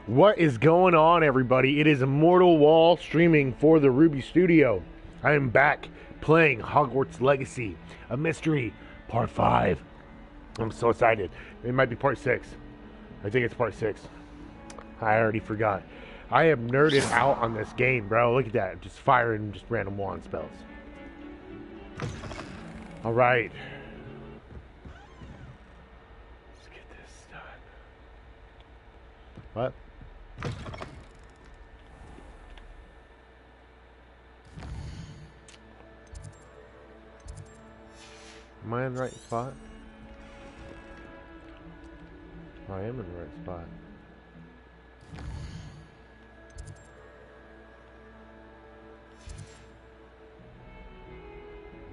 What is going on, everybody? It is Immortal Wall streaming for the Ruby Studio. I am back playing Hogwarts Legacy, a mystery, part 5. I'm so excited. It might be part 6. I think it's part 6. I already forgot. I am nerded out on this game, bro. Look at that. Just firing just random wand spells. Alright. Let's get this done. What? Am I in the right spot? I am in the right spot.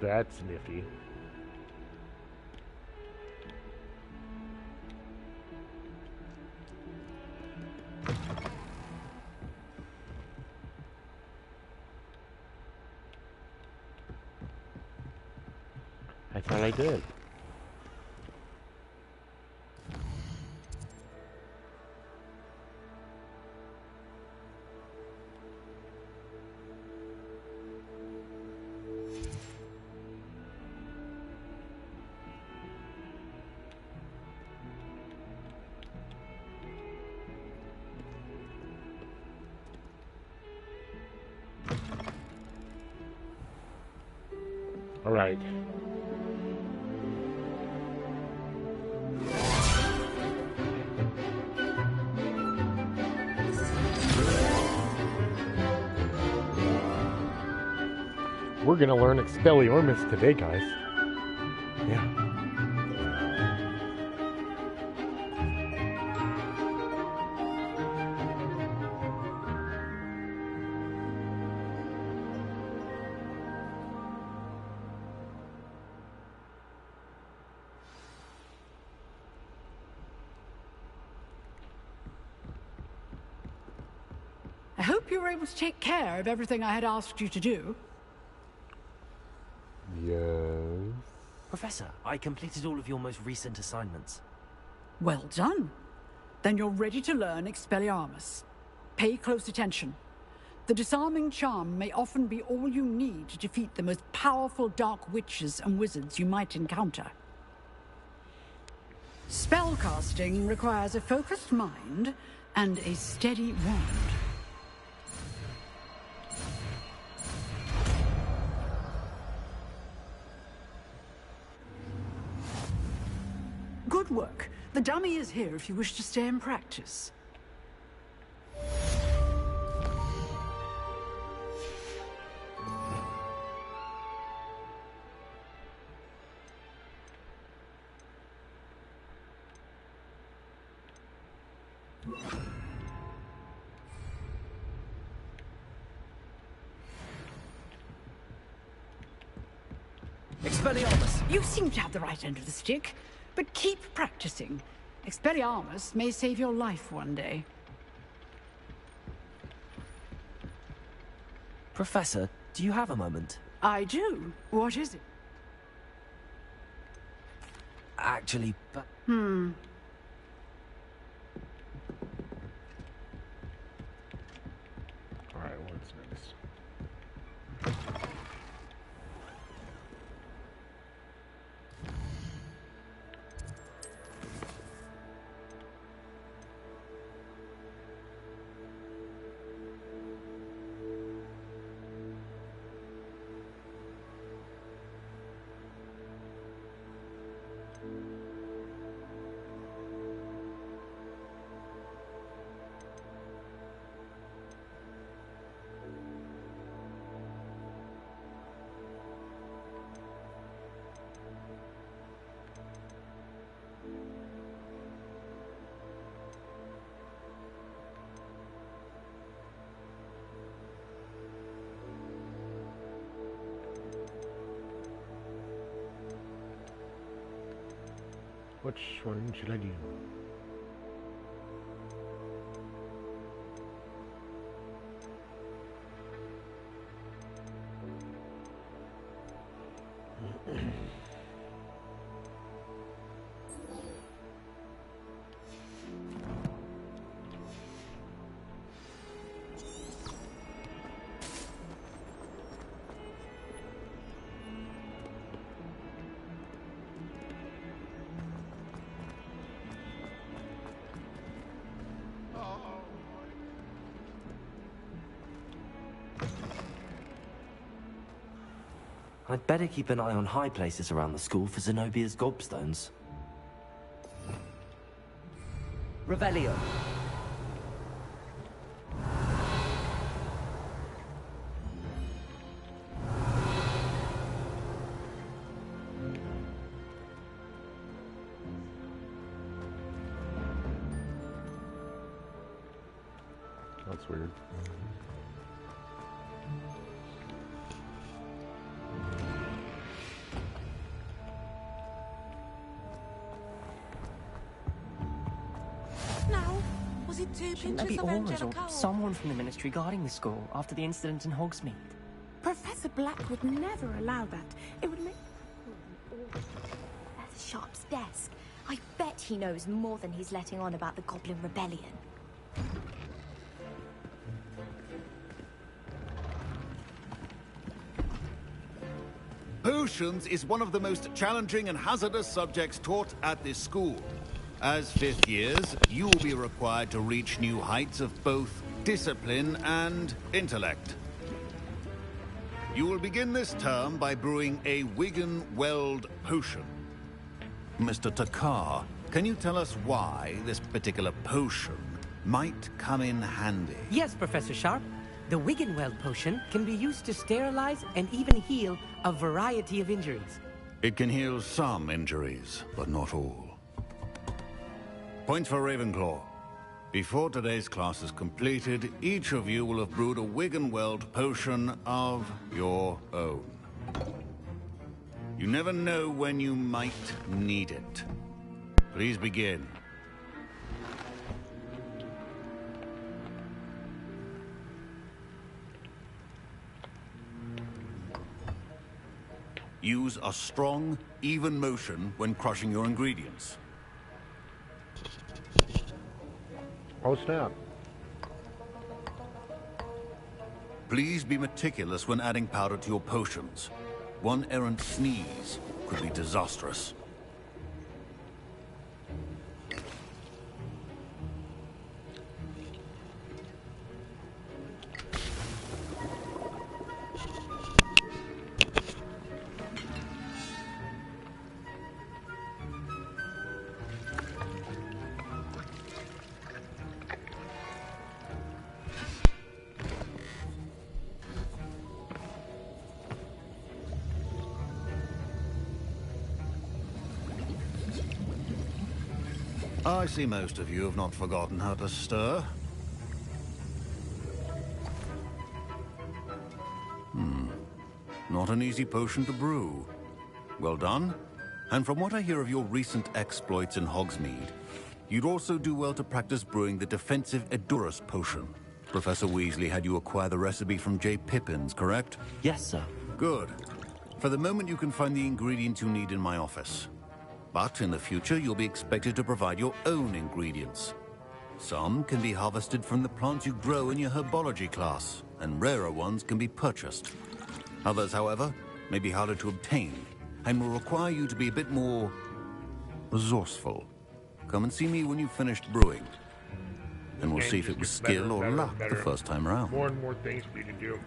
That's nifty. I thought I did. All right. We're gonna learn Expelliarmus today, guys. Yeah. I hope you were able to take care of everything I had asked you to do. Yes. Professor, I completed all of your most recent assignments. Well done. Then you're ready to learn Expelliarmus. Pay close attention. The disarming charm may often be all you need to defeat the most powerful dark witches and wizards you might encounter. Spellcasting requires a focused mind and a steady wand. Good work. The dummy is here if you wish to stay and practice. Expelliarmus! You seem to have the right end of the stick, but keep practicing. Expelliarmus may save your life one day. Professor, do you have a moment? I do. What is it? Actually, but... Alright, what's next? Which one should I do? I'd better keep an eye on high places around the school for Zenobia's gobstones. Revelio. That's weird. Was it two Shouldn't there be pinches of Auras or Angelica? someone from the Ministry guarding the school after the incident in Hogsmeade? Professor Black would never allow that. It would make... Professor Sharp's desk. I bet he knows more than he's letting on about the Goblin Rebellion. Potions is one of the most challenging and hazardous subjects taught at this school. As fifth years, you will be required to reach new heights of both discipline and intellect. You will begin this term by brewing a Wigan-Weld potion. Mr. Takar, can you tell us why this particular potion might come in handy? Yes, Professor Sharp. The Wiggenweld potion can be used to sterilize and even heal a variety of injuries. It can heal some injuries, but not all. Points for Ravenclaw. Before today's class is completed, each of you will have brewed a Wiggenweld potion of your own. You never know when you might need it. Please begin. Use a strong, even motion when crushing your ingredients. Oh, snap. Please be meticulous when adding powder to your potions. One errant sneeze could be disastrous. I see most of you have not forgotten how to stir. Not an easy potion to brew. Well done. And from what I hear of your recent exploits in Hogsmeade, you'd also do well to practice brewing the defensive Edurus potion. Professor Weasley had you acquire the recipe from J. Pippins, correct? Yes, sir. Good. For the moment, you can find the ingredients you need in my office. But in the future, you'll be expected to provide your own ingredients. Some can be harvested from the plants you grow in your herbology class, and rarer ones can be purchased. Others, however, may be harder to obtain, and will require you to be a bit more resourceful. Come and see me when you've finished brewing, and we'll see if it was skill or luck the first time around. More and more things for you to do.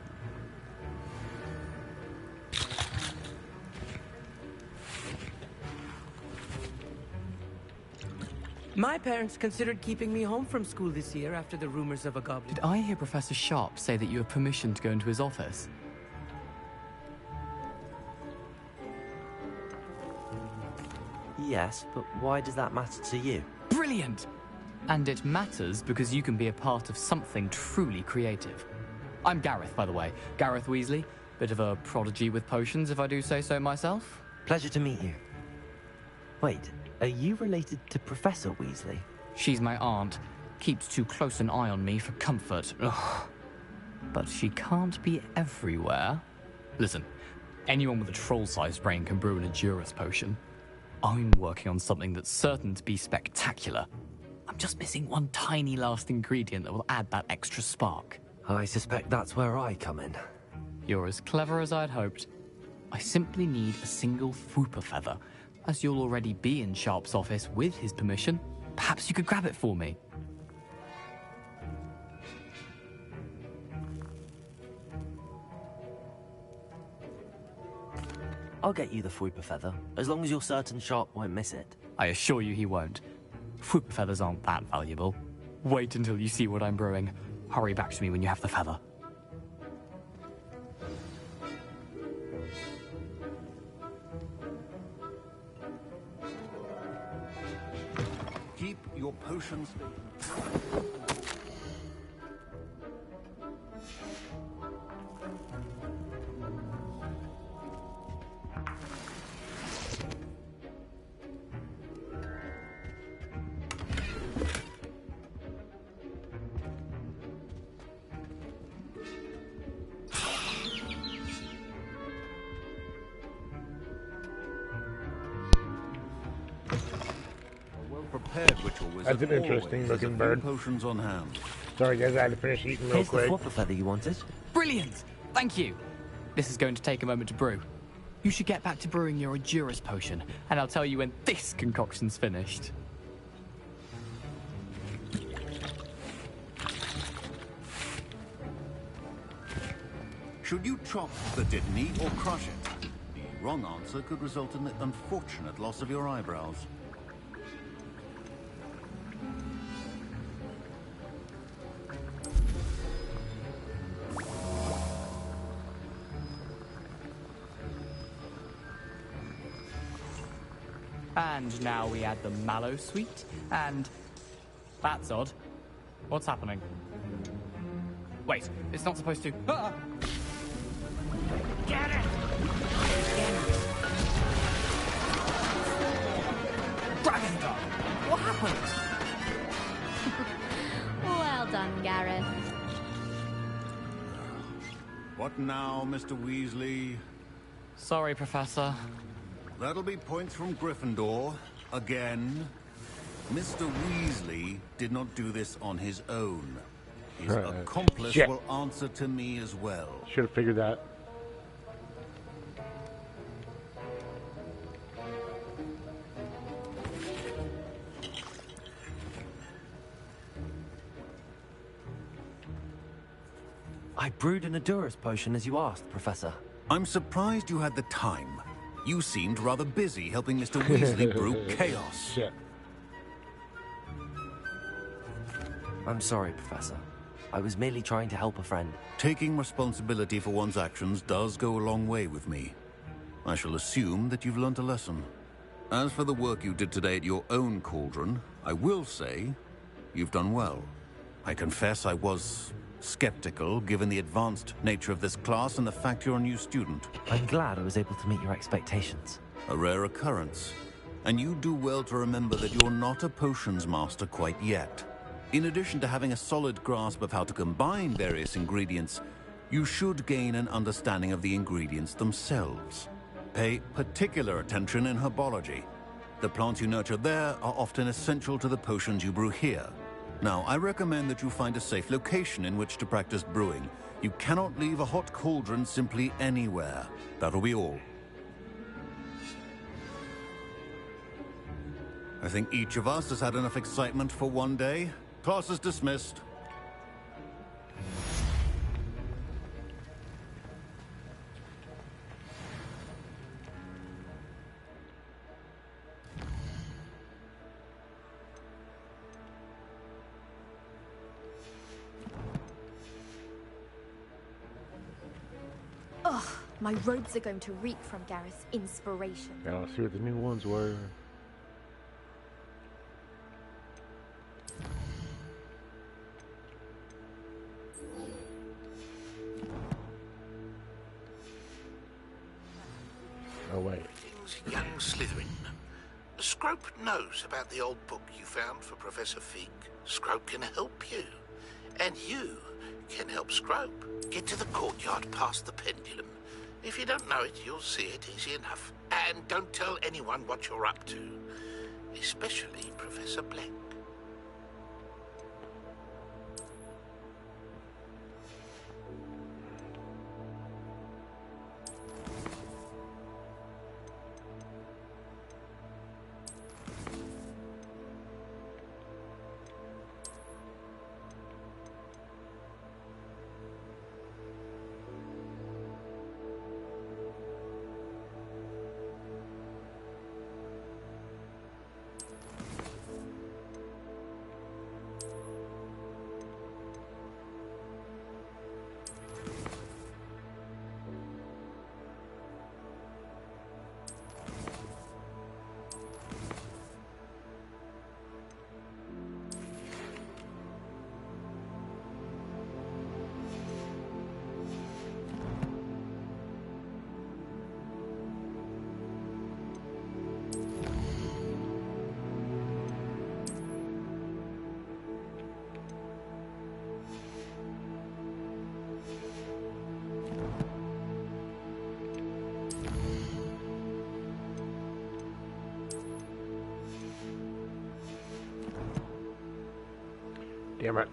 My parents considered keeping me home from school this year after the rumors of a goblin. Did I hear Professor Sharp say that you have permission to go into his office? Yes, but why does that matter to you? Brilliant! And it matters because you can be a part of something truly creative. I'm Gareth, by the way. Gareth Weasley. Bit of a prodigy with potions, if I do say so myself. Pleasure to meet you. Wait, are you related to Professor Weasley? She's my aunt. Keeps too close an eye on me for comfort. Ugh. But she can't be everywhere. Listen, Anyone with a troll-sized brain can brew an Edurus potion. I'm working on something that's certain to be spectacular. I'm just missing one tiny last ingredient that will add that extra spark. I suspect that's where I come in. You're as clever as I'd hoped. I simply need a single Fwooper feather. As you'll already be in Sharp's office with his permission, perhaps you could grab it for me. I'll get you the Fwooper feather, as long as you're certain Sharp won't miss it. I assure you he won't. Fwooper feathers aren't that valuable. Wait until you see what I'm brewing. Hurry back to me when you have the feather. Keep your potions. Prepared ritual wizard. That's an interesting looking bird. Potions on hand. Sorry guys, I had to finish eating real Here's the quick. Fwooper feather you wanted. Brilliant! Thank you! This is going to take a moment to brew. You should get back to brewing your Edurus potion, and I'll tell you when this concoction's finished. Should you chop the Dittany or crush it? The wrong answer could result in the unfortunate loss of your eyebrows. And now we add the mallow sweet, and... That's odd. What's happening? Wait, it's not supposed to... Ah! Get it! Dragon Dog! What happened? Well done, Gareth. What now, Mr. Weasley? Sorry, Professor. That'll be points from Gryffindor. Again. Mr. Weasley did not do this on his own. His accomplice Shit. will answer to me as well. Should have figured that. I brewed an Edurus potion as you asked, Professor. I'm surprised you had the time. You seemed rather busy helping Mr. Weasley brew chaos. Shit. I'm sorry, Professor. I was merely trying to help a friend. Taking responsibility for one's actions does go a long way with me. I shall assume that you've learnt a lesson. As for the work you did today at your own cauldron, I will say you've done well. I confess I was skeptical, given the advanced nature of this class and the fact you're a new student. I'm glad I was able to meet your expectations. A rare occurrence. And you do well to remember that you're not a potions master quite yet. In addition to having a solid grasp of how to combine various ingredients, you should gain an understanding of the ingredients themselves. Pay particular attention in herbology. The plants you nurture there are often essential to the potions you brew here. Now, I recommend that you find a safe location in which to practice brewing. You cannot leave a hot cauldron simply anywhere. That'll be all. I think each of us has had enough excitement for one day. Class is dismissed. Ugh, my robes are going to reek from Gareth's inspiration. Now let's see what the new ones were. Oh wait. Young Slytherin. Scrope knows about the old book you found for Professor Fig. Scrope can help you. And you can help Scrope. Get to the courtyard past the pendulum. If you don't know it, you'll see it easy enough. And don't tell anyone what you're up to, especially Professor Black. Damn it.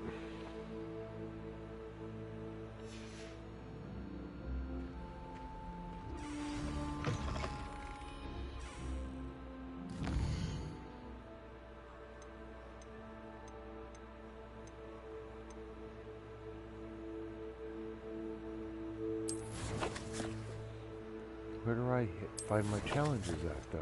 Where do I find my challenges at, though?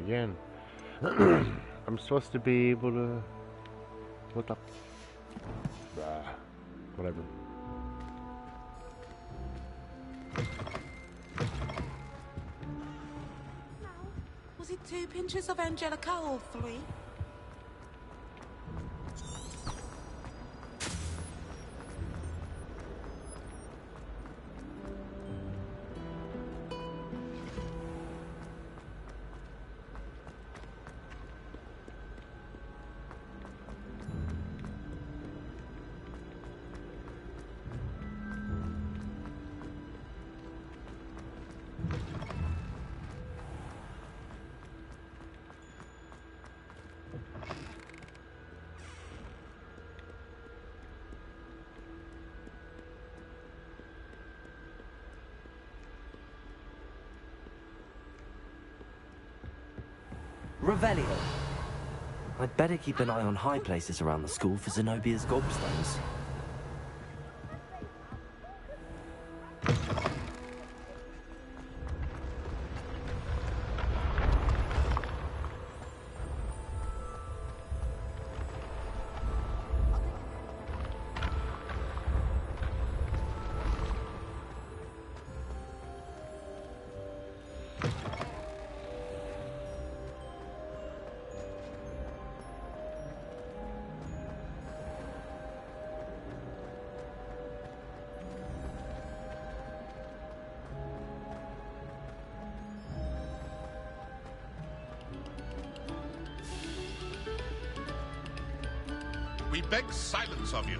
Again, I'm supposed to be able to... What the... whatever. Was it 2 pinches of Angelica or 3? Revelio. I'd better keep an eye on high places around the school for Zenobia's gobstones. We beg silence of you.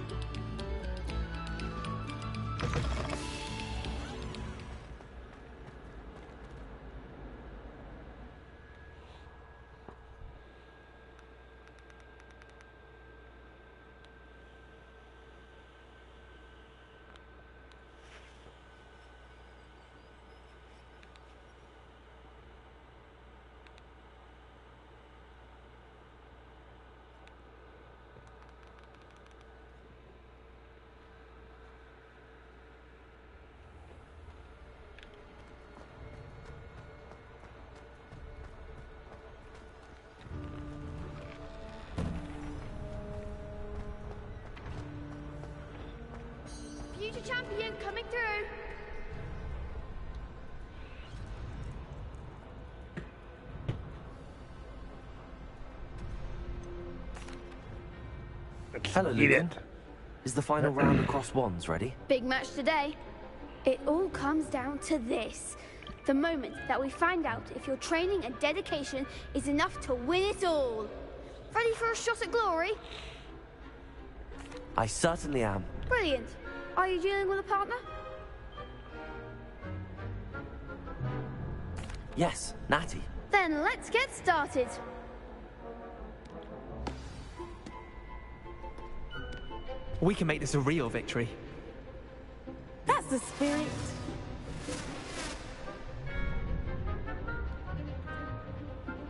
Guardian coming through. Hello, Eat Lucan. it. Is the final round across wands ready? Big match today. It all comes down to this. The moment that we find out if your training and dedication is enough to win it all. Ready for a shot at glory? I certainly am. Brilliant. Are you dealing with a partner? Yes, Natty. Then let's get started. We can make this a real victory. That's the spirit.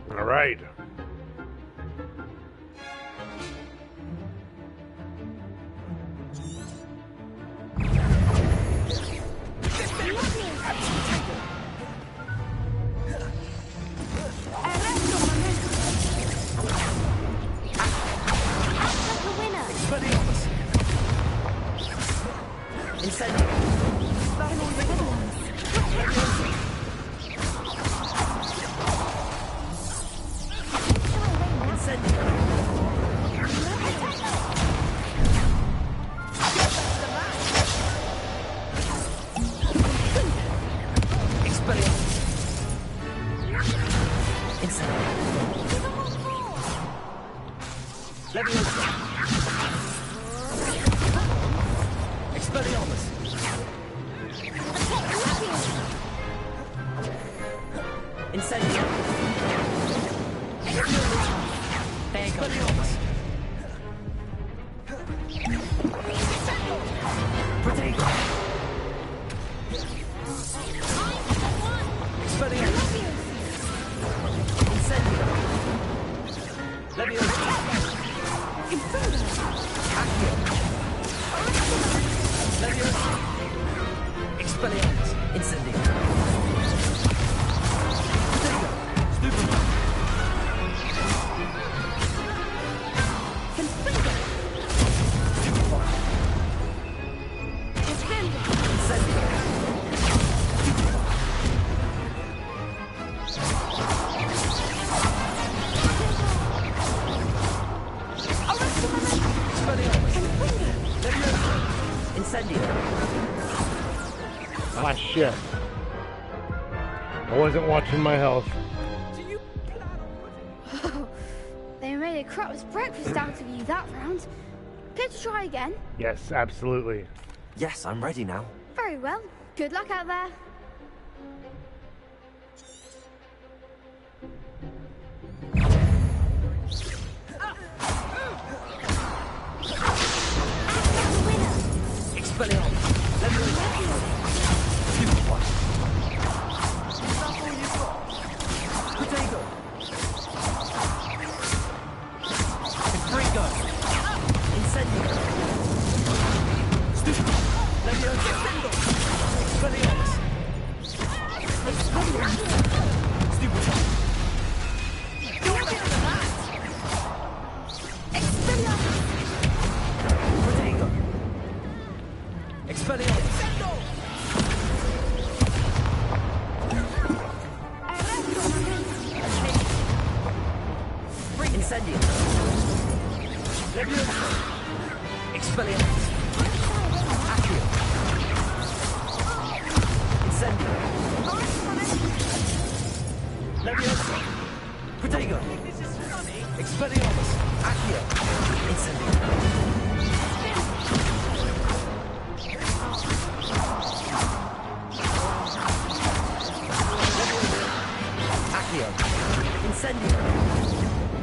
All right. Ah, shit. I wasn't watching my health. They made a crap's breakfast out of you that round. Care to try again? Yes, absolutely. Yes, I'm ready now. Very well. Good luck out there.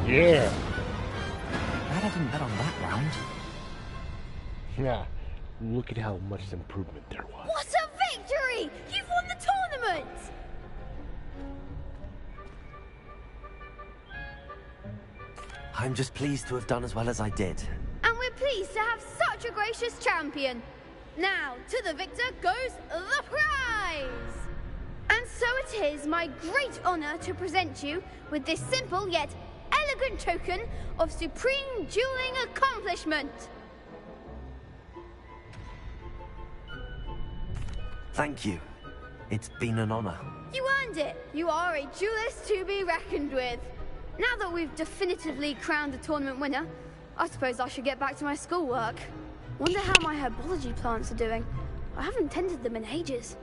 Yeah. Glad I didn't bet on that round. Yeah. Look at how much improvement there was. What a victory! You've won the tournament! I'm just pleased to have done as well as I did. And we're pleased to have such a gracious champion. Now, to the victor goes the prize! And so it is my great honor to present you with this simple yet elegant token of supreme dueling accomplishment. Thank you. It's been an honor. You earned it! You are a duelist to be reckoned with. Now that we've definitively crowned the tournament winner, I suppose I should get back to my schoolwork. Wonder how my herbology plants are doing. I haven't tended them in ages.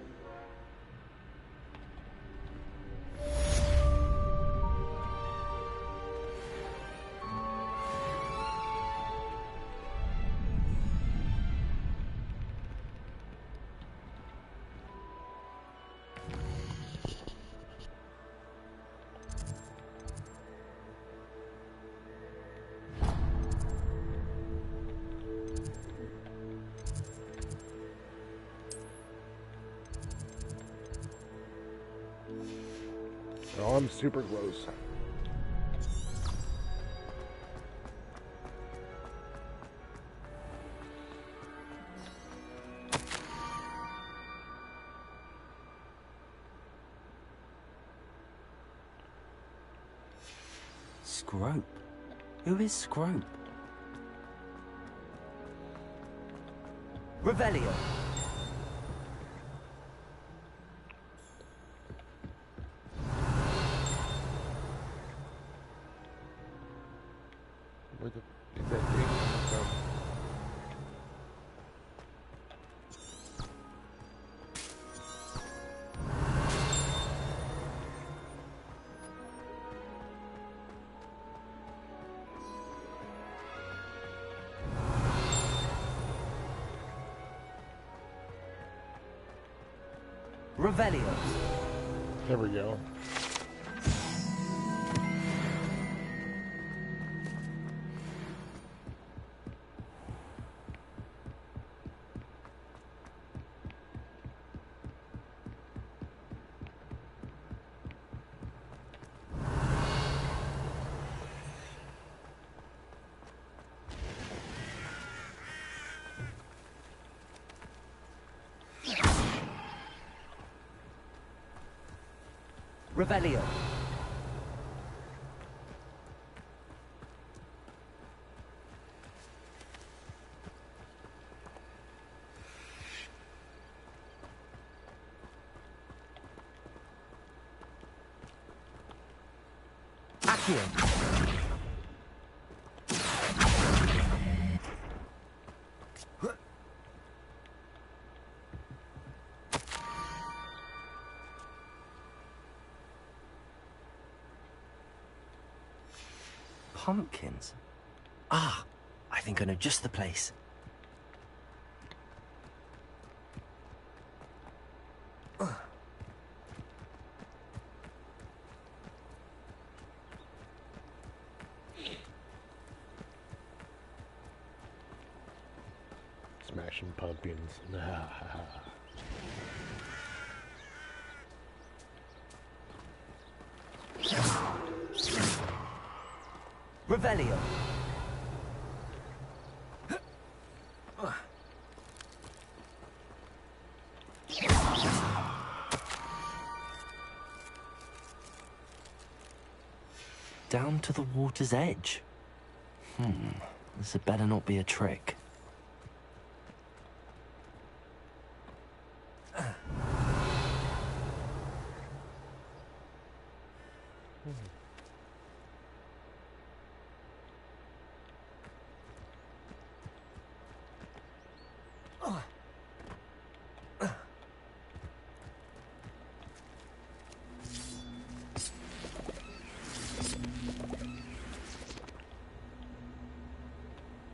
Oh, I'm super close. Scrope? Who is Scrope? Revelio. Where the is that thing from? Revelio. There we go. Revelio. Accio. Pumpkins? Ah, I think I know just the place. Smashing pumpkins. Revelio. Down to the water's edge. This had better not be a trick.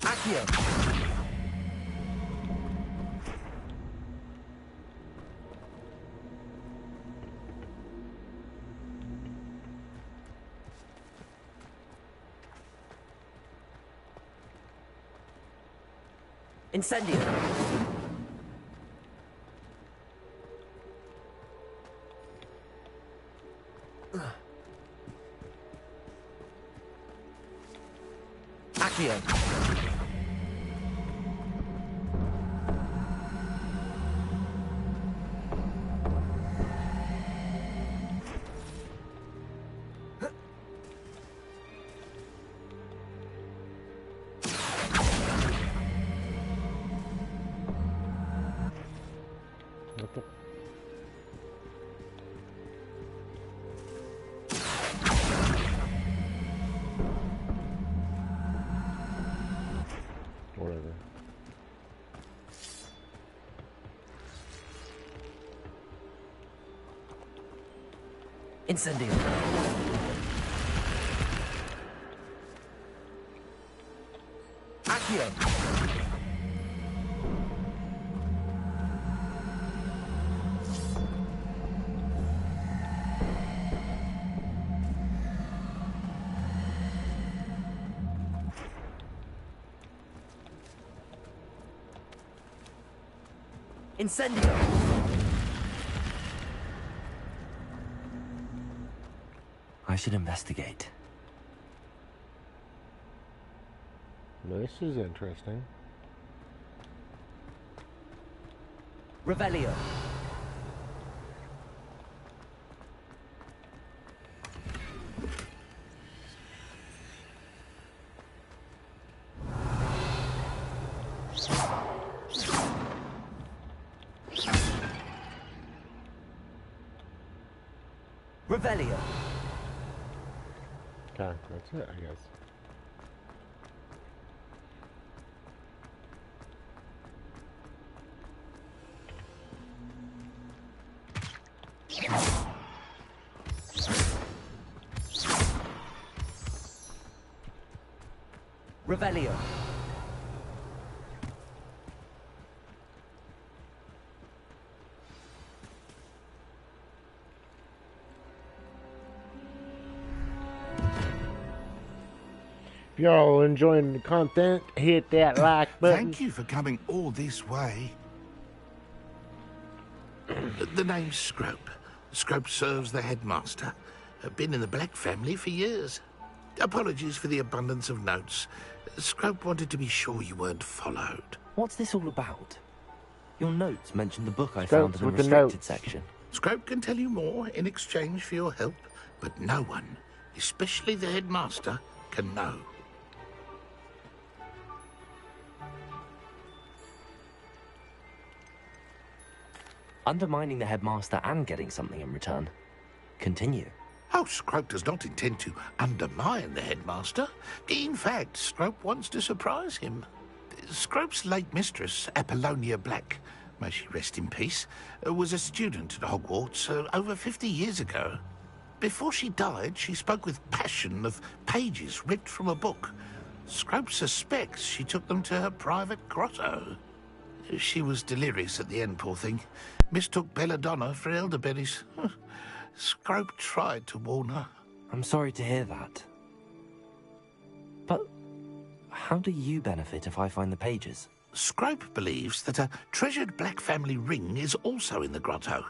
Accio. Incendio. Accio. What the? Incendio. Accio. Incendio. I should investigate. This is interesting. Revelio. Revelio. Okay, that's it, I guess. Revelio. If y'all enjoying the content, hit that like button. Thank you for coming all this way. The name's Scrope. Scrope serves the headmaster. Been in the Black family for years. Apologies for the abundance of notes. Scrope wanted to be sure you weren't followed. What's this all about? Your notes mentioned the book I Scrope's found in the with the restricted notes. section. Scrope can tell you more in exchange for your help, but no one, especially the headmaster, can know. Undermining the headmaster and getting something in return. Continue. Oh, Scrope does not intend to undermine the headmaster. In fact, Scrope wants to surprise him. Scrope's late mistress, Apollonia Black, may she rest in peace, was a student at Hogwarts over 50 years ago. Before she died, she spoke with passion of pages ripped from a book. Scrope suspects she took them to her private grotto. She was delirious at the end, poor thing. Mistook belladonna for elderberries. Scrope tried to warn her. I'm sorry to hear that. But how do you benefit if I find the pages? Scrope believes that a treasured Black family ring is also in the grotto.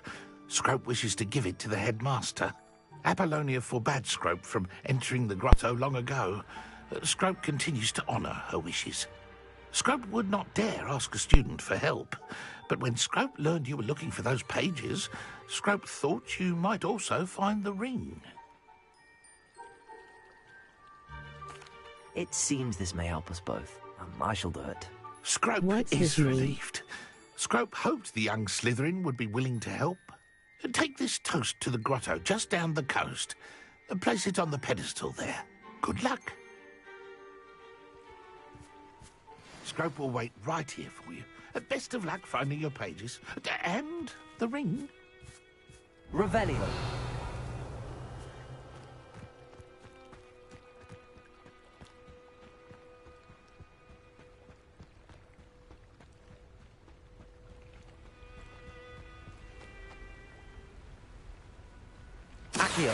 Scrope wishes to give it to the headmaster. Apollonia forbade Scrope from entering the grotto long ago. Scrope continues to honour her wishes. Scrope would not dare ask a student for help, but when Scrope learned you were looking for those pages, Scrope thought you might also find the ring. It seems this may help us both. I shall do it. Scrope What's is his name? relieved. Scrope hoped the young Slytherin would be willing to help. Take this toast to the grotto just down the coast and place it on the pedestal there. Good luck. Scrope will wait right here for you. Best of luck finding your pages. And the ring. Revelio. Accio.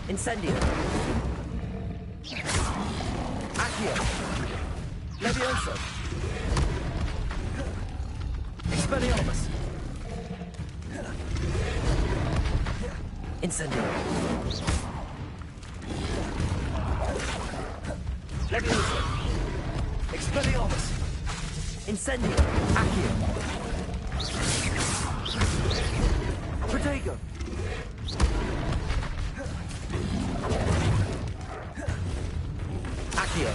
Incendio. Accio. Levioso. Expelliarmus. Incendio. Leviosa. Expelliarmus. Incendio. Accio. Protego. Accio.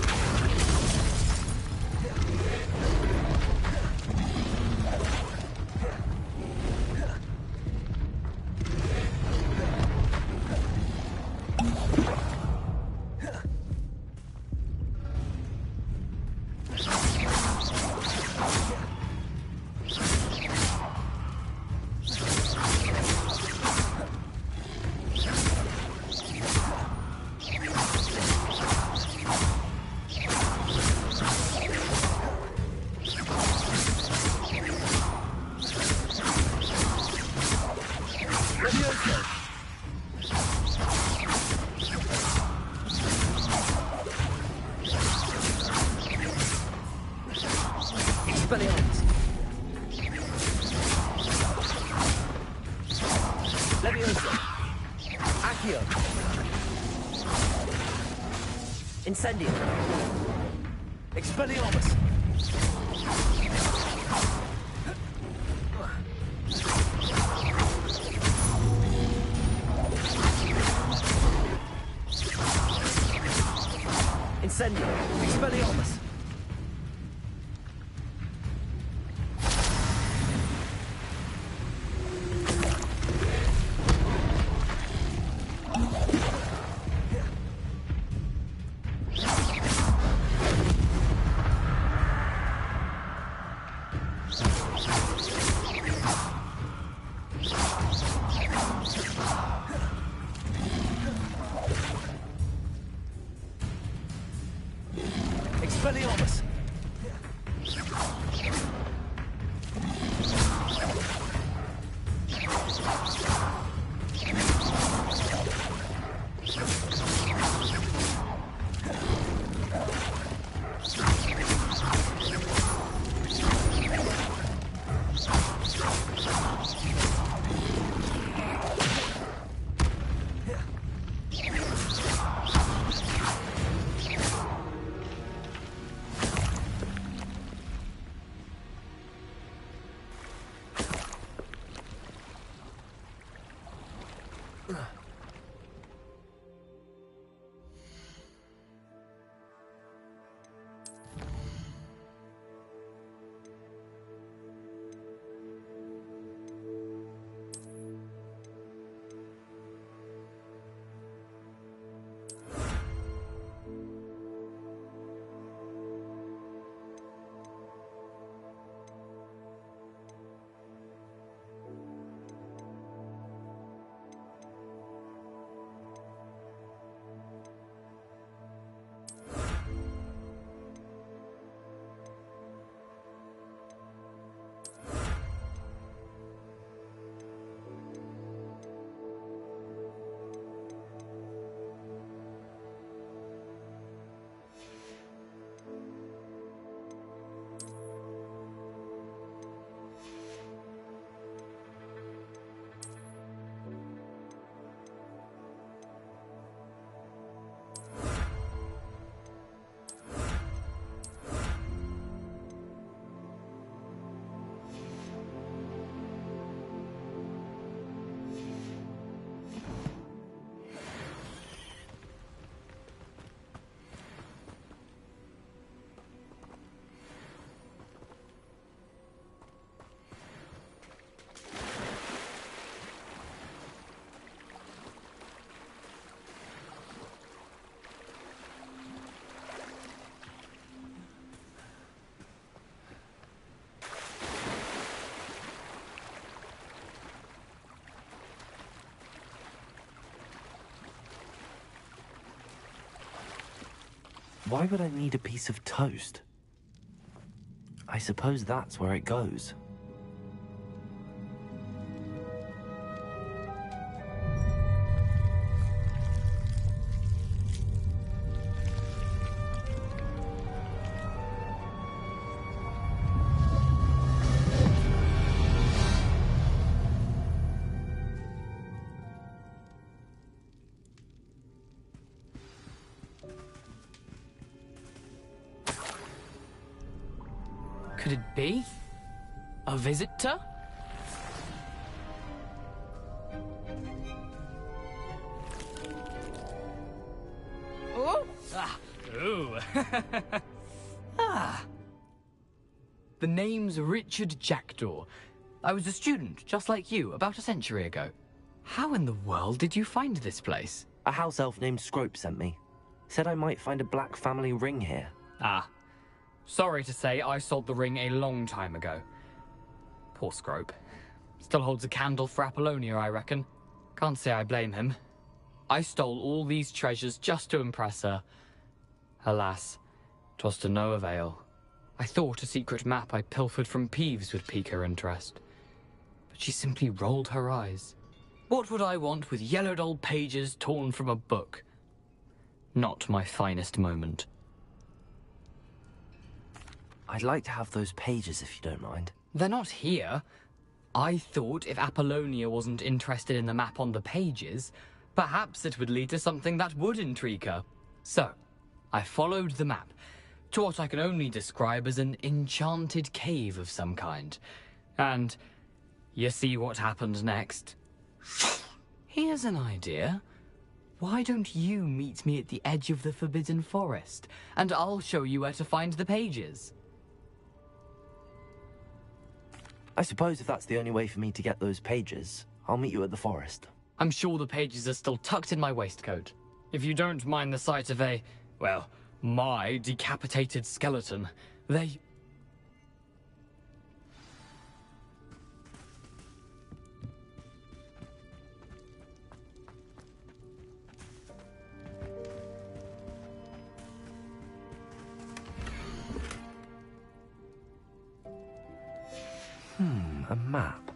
Expelliarmus. Leviosa. Accio. Incendio. Expelliarmus. Incendio. Expelliarmus. Expelliarmus. Why would I need a piece of toast? I suppose that's where it goes. could it be? A visitor? Oh! Ah! Ooh! Ah! The name's Richard Jackdaw. I was a student, just like you, about a century ago. How in the world did you find this place? A house elf named Scrope sent me. Said I might find a black family ring here. Ah. Sorry to say, I sold the ring a long time ago. Poor Scrope. Still holds a candle for Apollonia, I reckon. Can't say I blame him. I stole all these treasures just to impress her. Alas, 'twas to no avail. I thought a secret map I pilfered from Peeves would pique her interest. But she simply rolled her eyes. What would I want with yellowed old pages torn from a book? Not my finest moment. I'd like to have those pages if you don't mind. They're not here. I thought if Apollonia wasn't interested in the map on the pages, perhaps it would lead to something that would intrigue her. So, I followed the map to what I can only describe as an enchanted cave of some kind. And you see what happened next? Here's an idea. Why don't you meet me at the edge of the Forbidden Forest, and I'll show you where to find the pages? I suppose if that's the only way for me to get those pages, I'll meet you at the forest. I'm sure the pages are still tucked in my waistcoat. If you don't mind the sight of a, well, my decapitated skeleton, they... A map.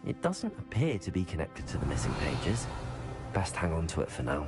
It doesn't appear to be connected to the missing pages. Best hang on to it for now.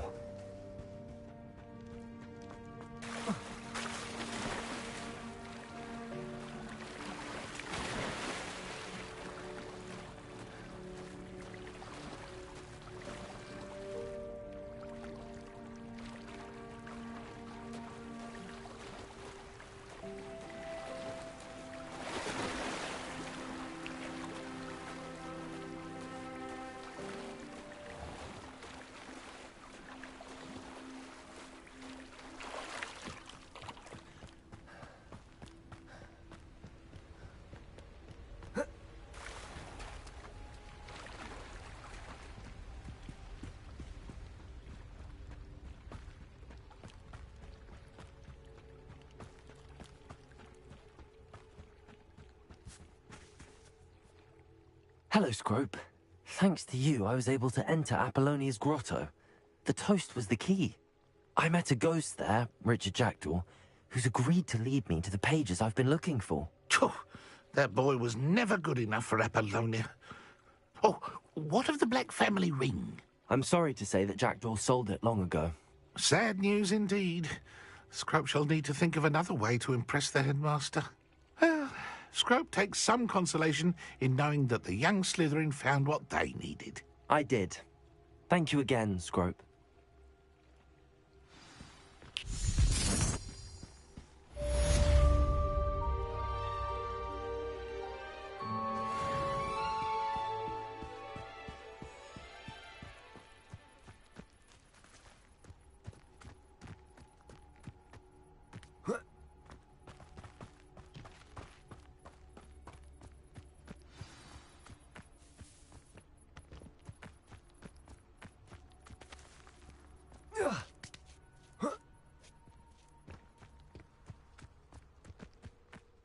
Hello, Scrope. Thanks to you, I was able to enter Apollonia's grotto. The toast was the key. I met a ghost there, Richard Jackdaw, who's agreed to lead me to the pages I've been looking for. Phew, that boy was never good enough for Apollonia. Oh, what of the Black family ring? I'm sorry to say that Jackdaw sold it long ago. Sad news indeed. Scrope shall need to think of another way to impress the headmaster. Well, Scrope takes some consolation in knowing that the young Slytherin found what they needed. I did. Thank you again, Scrope.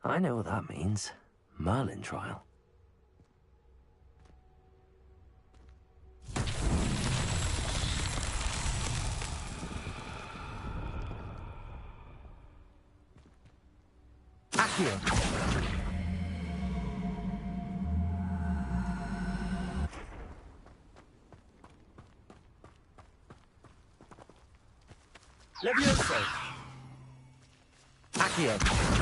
I know what that means. Merlin trial. Accio. Levioso! Accio!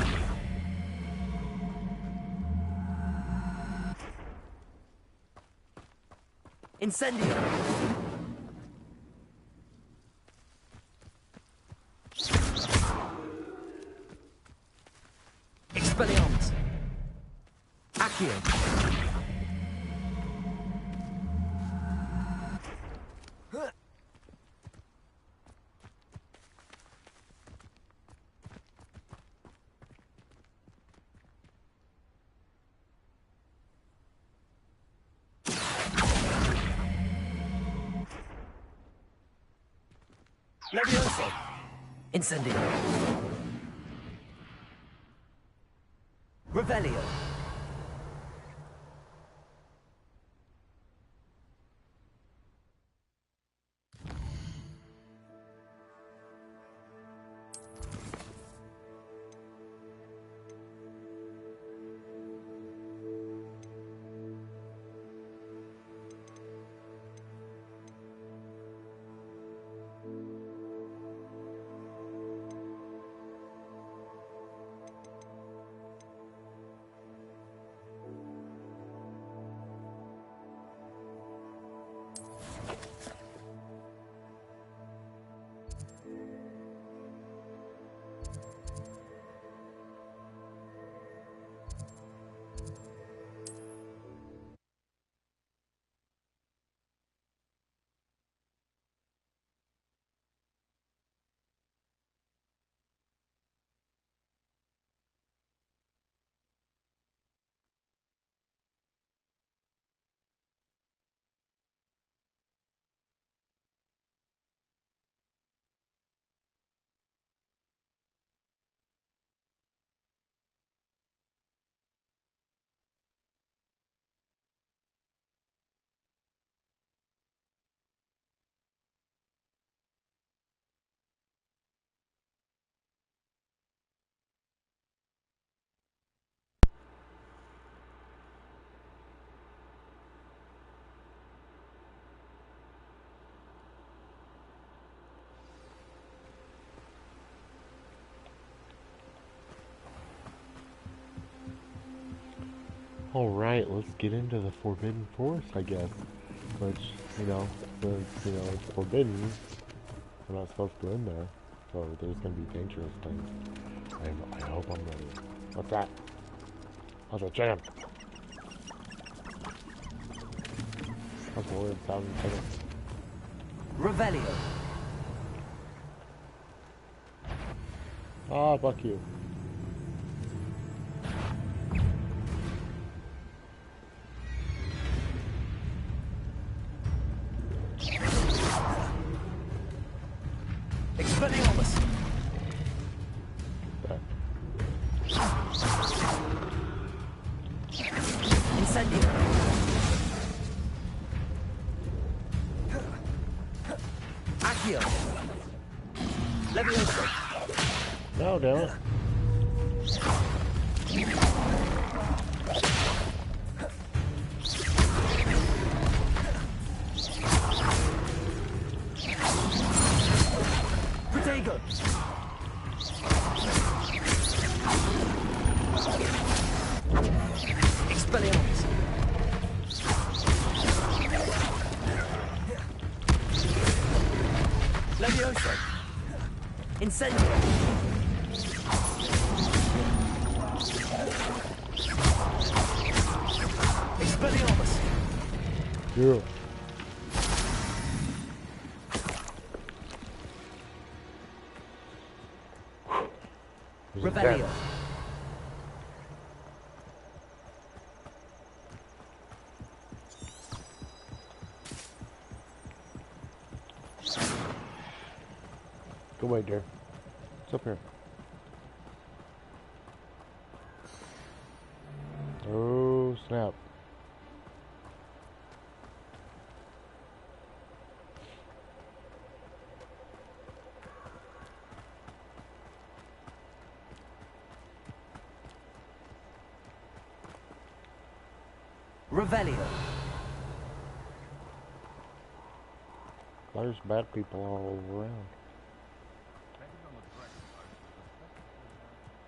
Incendio! Expelliarmus! Accio. Levioso. Incendio. Revelio. Alright, let's get into the Forbidden Forest, I guess. Which, you know, since, you know, it's forbidden, we're not supposed to go in there. So there's gonna be dangerous things. I hope I'm ready. What's that? How's a jam? How's the word sounding? Revelio. Ah, fuck you. Expelliarmus. Incendio. Accio. Levioso. No, don't. Protego. Expelliarmus. Levioso. Incendio. Expelliarmus. Yeah. Revelio. Go away, dear. It's up here. Oh, snap. Revelio. There's bad people all around.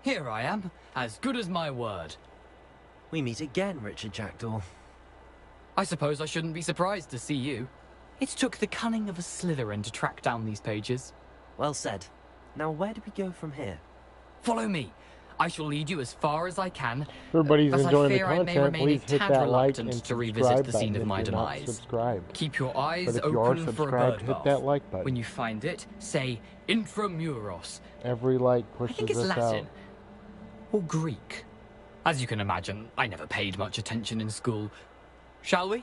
Here I am, as good as my word. We meet again, Richard Jackdaw. I suppose I shouldn't be surprised to see you. It took the cunning of a Slytherin to track down these pages. Well said. Now where do we go from here? Follow me. I shall lead you as far as I can, If everybody's but enjoying I the fear I may content, remain a please hit tad that like reluctant and to revisit subscribe the button scene of if my you're not demise. subscribed. Keep your But eyes if you are open for a subscribed, bird hit bath. that like button. When you find it, say Intramuros. Every like I pushes think it's us Latin out. or Greek. As you can imagine, I never paid much attention in school. Shall we?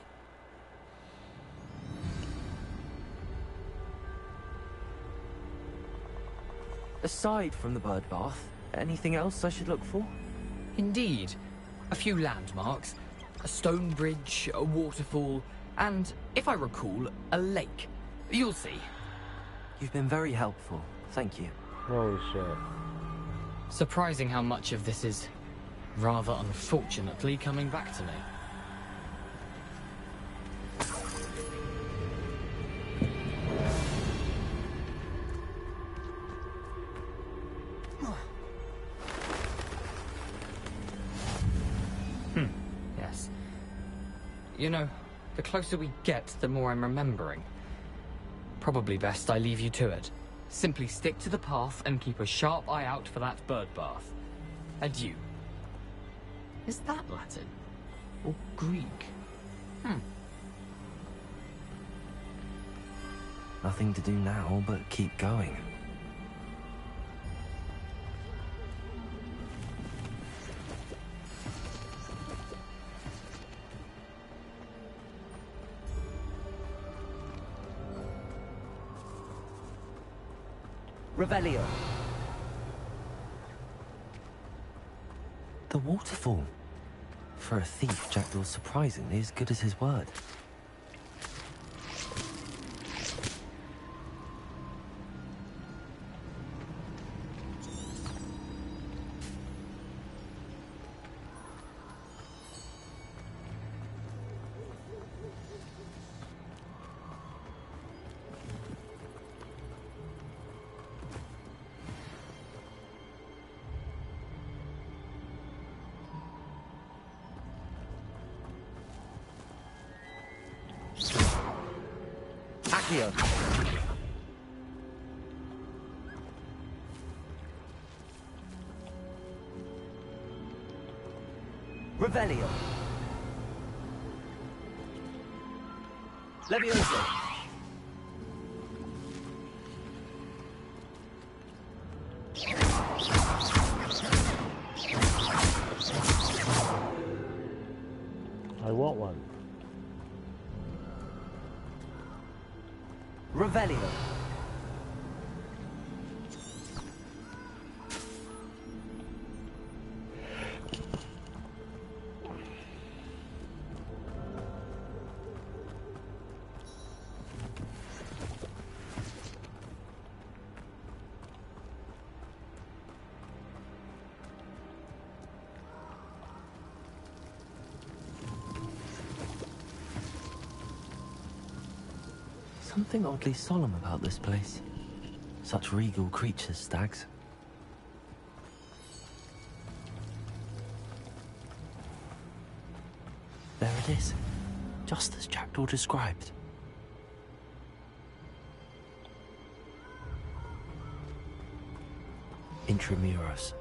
Aside from the bird bath, anything else I should look for? Indeed. A few landmarks, a stone bridge, a waterfall, and, if I recall, a lake. You'll see. You've been very helpful. Thank you. Holy shit. Surprising how much of this is, rather unfortunately, coming back to me. Yes. You know, the closer we get, the more I'm remembering. Probably best I leave you to it. Simply stick to the path and keep a sharp eye out for that bird bath. Adieu. Is that Latin? Or Greek? Nothing to do now but keep going. Revelio. The waterfall. For a thief, Jackdaw's surprisingly as good as his word. Accio. Revelio. Levioso. I want one. Revelio. Something oddly solemn about this place. Such regal creatures, stags. There it is, just as Jackdaw described. Intramuros.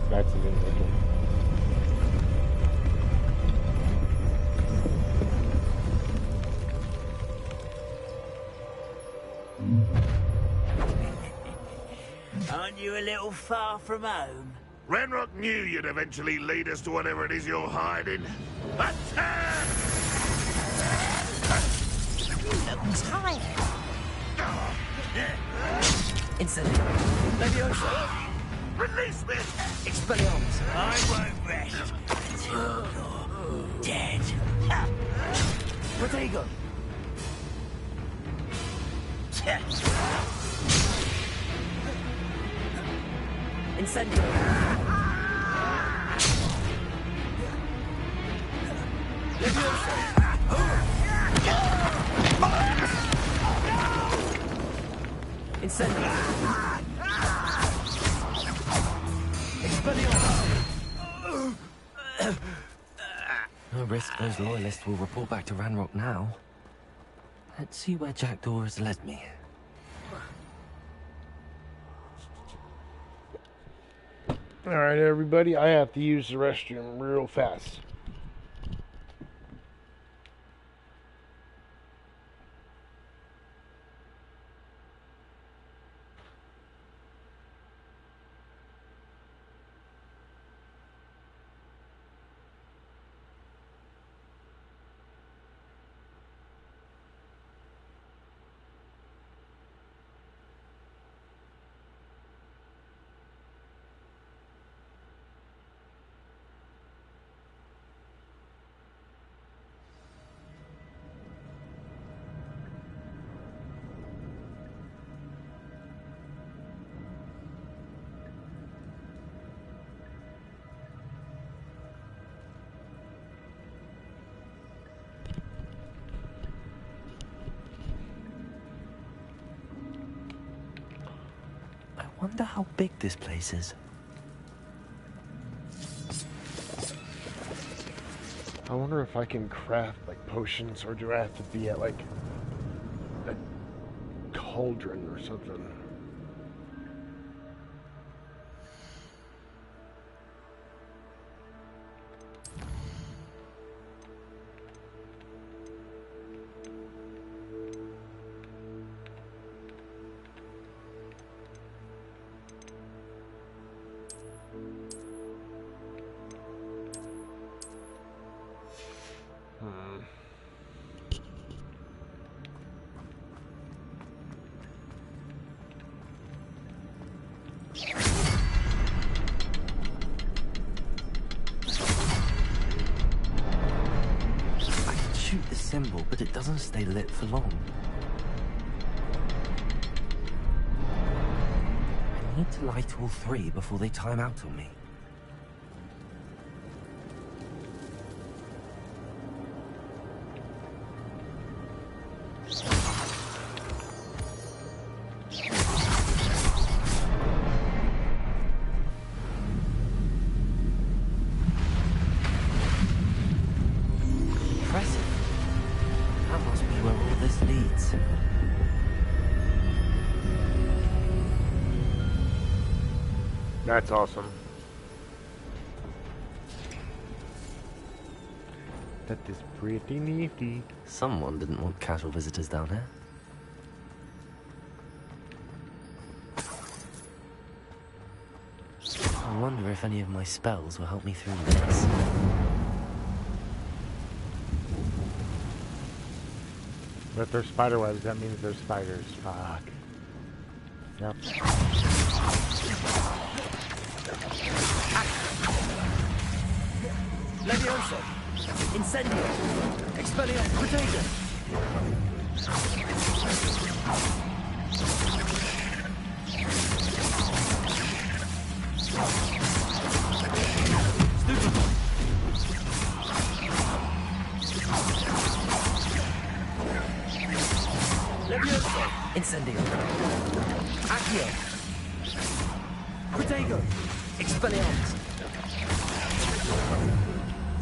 That's an interesting. Aren't you a little far from home? Ranrock knew you'd eventually lead us to whatever it is you're hiding. Attack! You look tired. Incendio. Levioso. Release me! Expelliarmus. I won't rest until you're dead. Protego. Incendio. Levioso. Incendio. Expelliarmus. No risk those loyalists will report back to Ranrock now. Let's see where Jackdaw has led me. Alright, everybody, I have to use the restroom real fast. I wonder how big this place is. I wonder if I can craft like potions, or do I have to be at like a cauldron or something? Symbol, but it doesn't stay lit for long. I need to light all three before they time out on me. That's awesome. That is pretty nifty. Someone didn't want casual visitors down here. I wonder if any of my spells will help me through this. But if there's spider webs, that means there's spiders. Fuck. Yep. Levioso! Incendio! Expelliarmus! Protego! Levioso! Incendio! Accio! Protego! Expelliarmus!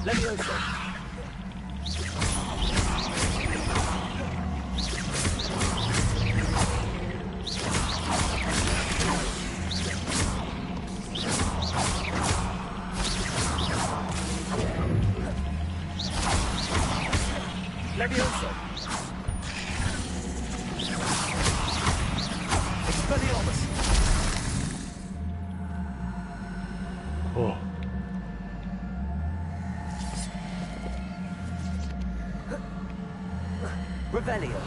Levioso! Levioso! Expelliarmus! Oh. Revelio!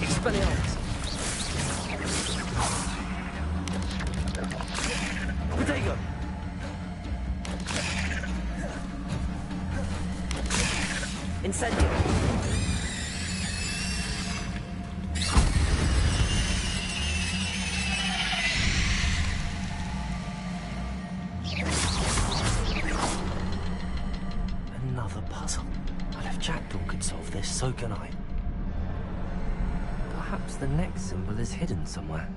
Expelliarmus! Protego! Incendio! Another puzzle. Well, if Jackdaw could solve this, so can I. Perhaps the next symbol is hidden somewhere.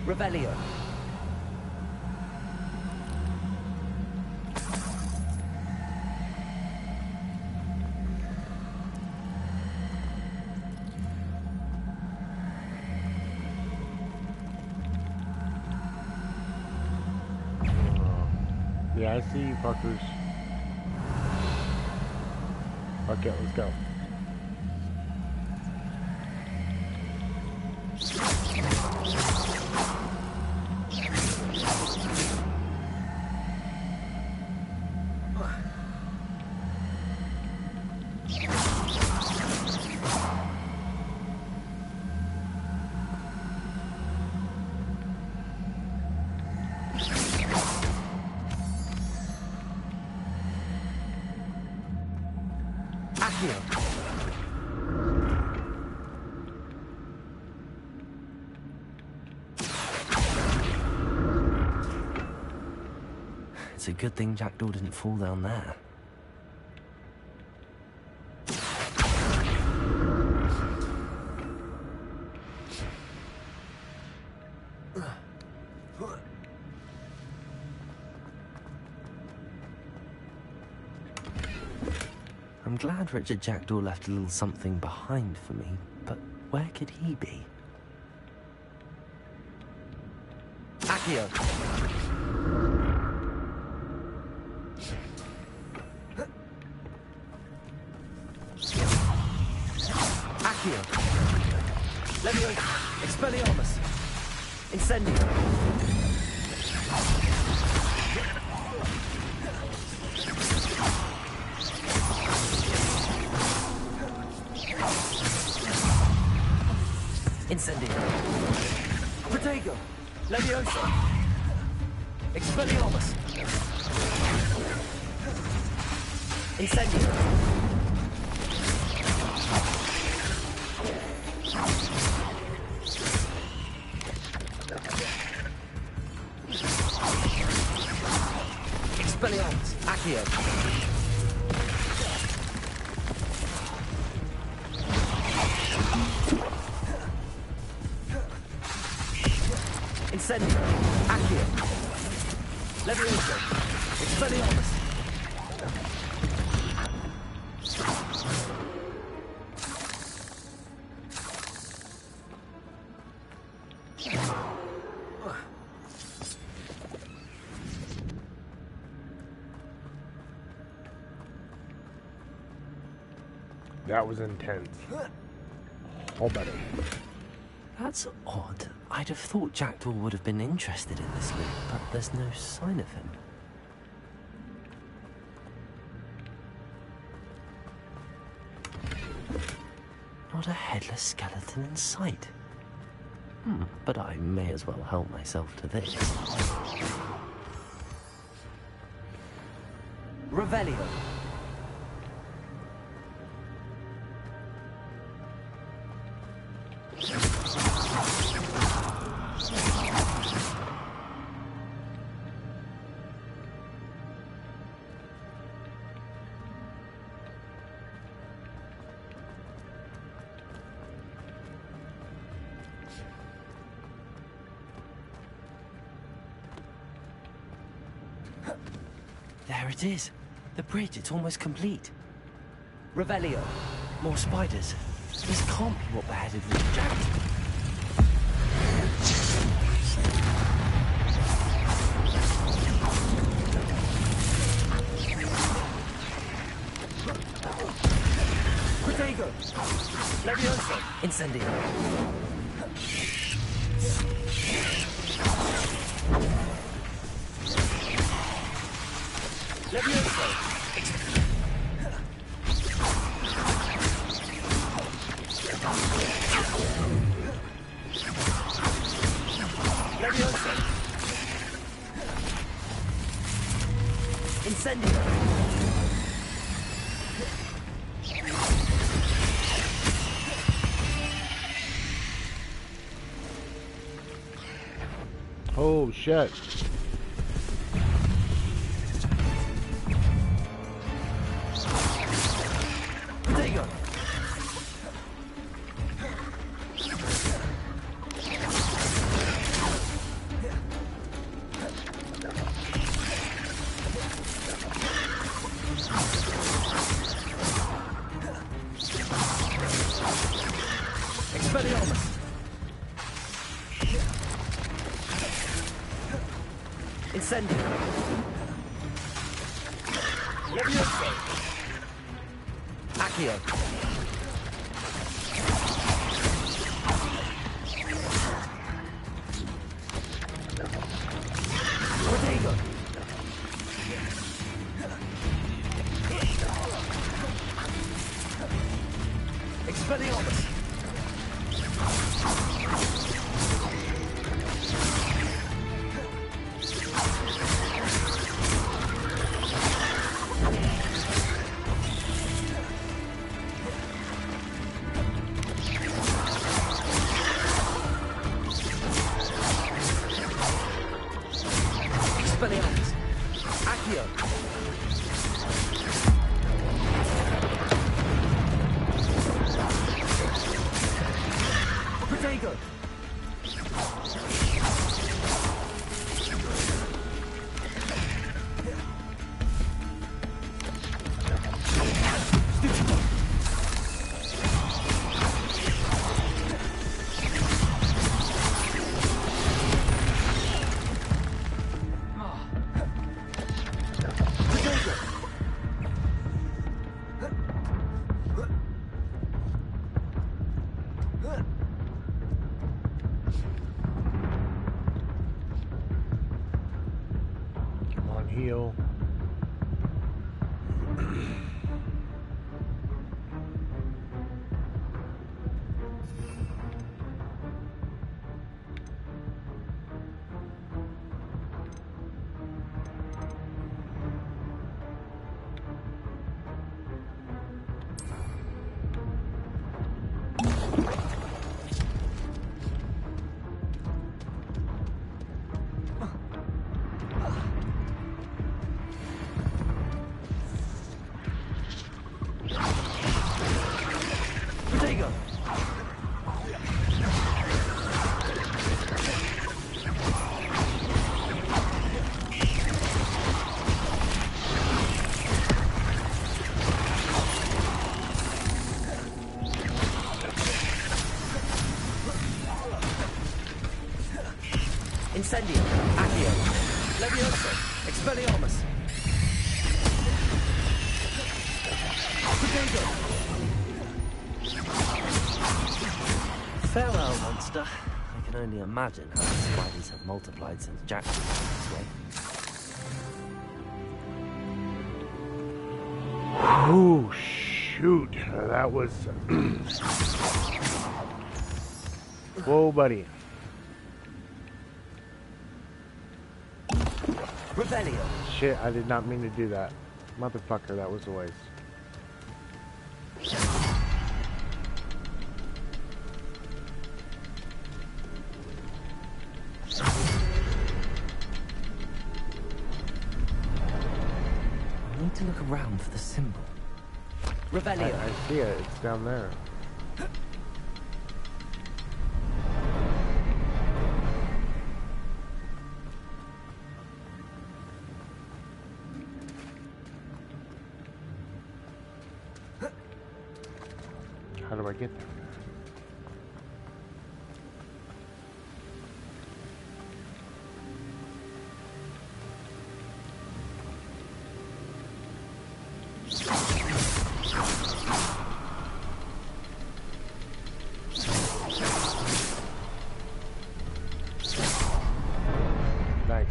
Revelio. Yeah, I see you fuckers. Okay, let's go. It's a good thing Jackdaw didn't fall down there. I'm glad Richard Jackdaw left a little something behind for me, but where could he be? Accio. Accio. Levio. Expelliarmus. Incendio. Incendio. Protego. Leviosa. Expelliarmus. Incendio. Expelliarmus. Accio. Incendio. Accio. Leviosa. Expelliarmus. That was intense. All better. That's odd. I'd have thought Jackdaw would have been interested in this loot, but there's no sign of him. Not a headless skeleton in sight. But I may as well help myself to this. Revelio. There it is. The bridge, it's almost complete. Revelio. More spiders. This can't be what beheaded Richard Jackdaw. Protego. Leviosa. Incendio. Leviosa. Leviosa. Incendio. Oh shit. Protego. Levioso! Accio! Protego! Expelliarmus! Expelliarmus! Accio! Protego! Come on, heal. Protego! Incendio! Accio! Levioso! Expelliarmus! Protego! Farewell, monster. I can only imagine how the spiders have multiplied since Jack was this way. Oh, shoot. That was... Whoa, buddy. Rebellion! Shit, I did not mean to do that. Motherfucker, that was a waste. I need to look around for the symbol. Rebellion! I see it. It's down there. How do I get there? Nice.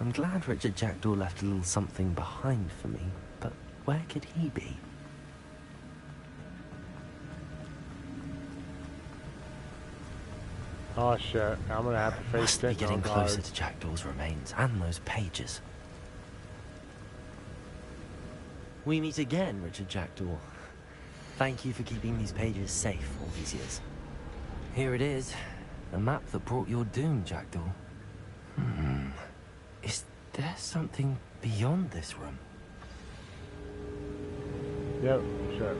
I'm glad Richard Jackdaw left a little something behind for me, but where could he be? Oh shit, I'm gonna have to face Must be Sentinel getting closer guards. to Jackdaw's remains and those pages. We meet again, Richard Jackdaw. Thank you for keeping these pages safe all these years. Here it is, the map that brought your doom, Jackdaw. Is there something beyond this room? Yep, sure.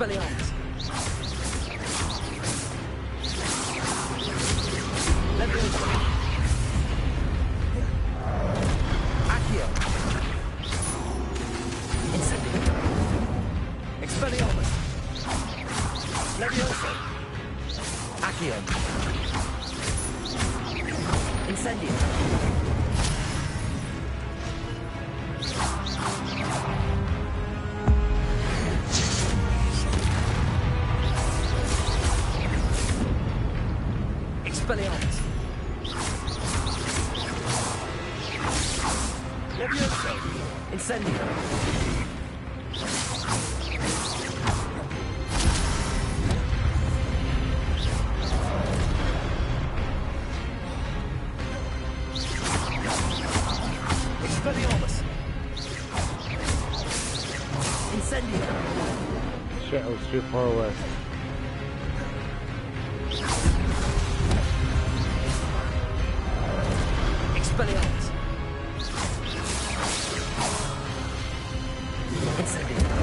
Expelliarmus. Leviosa. Accio. Incendio. Expelliarmus. Leviosa. Accio. Incendio. Expelliarmus. Leviosa. Incendio. Expelliarmus. Incendio. Shit, I was too far away. Expelliarmus. Incendio.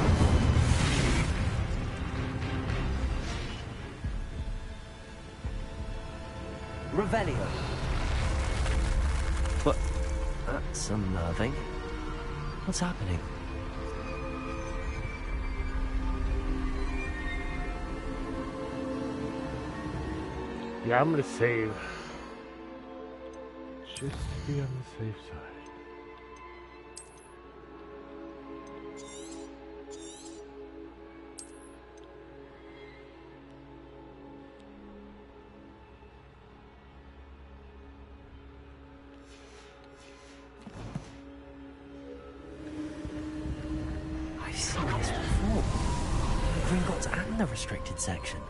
Revelio. What? That's unnerving. What's happening? Yeah, I'm gonna save. Just to be on the safe side. I've seen this before. The Gringotts and the restricted section.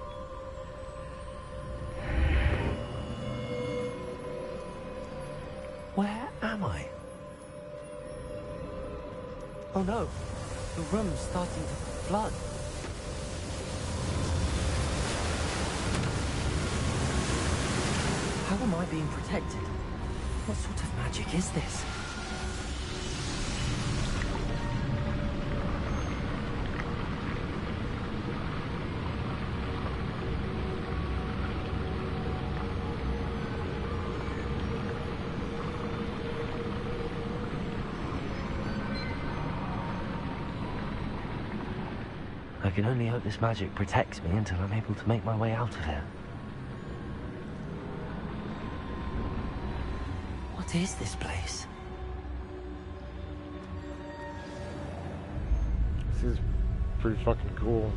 Where am I? Oh no, the room's starting to flood. How am I being protected? What sort of magic is this? I can only hope this magic protects me until I'm able to make my way out of here. What is this place? This is pretty fucking cool.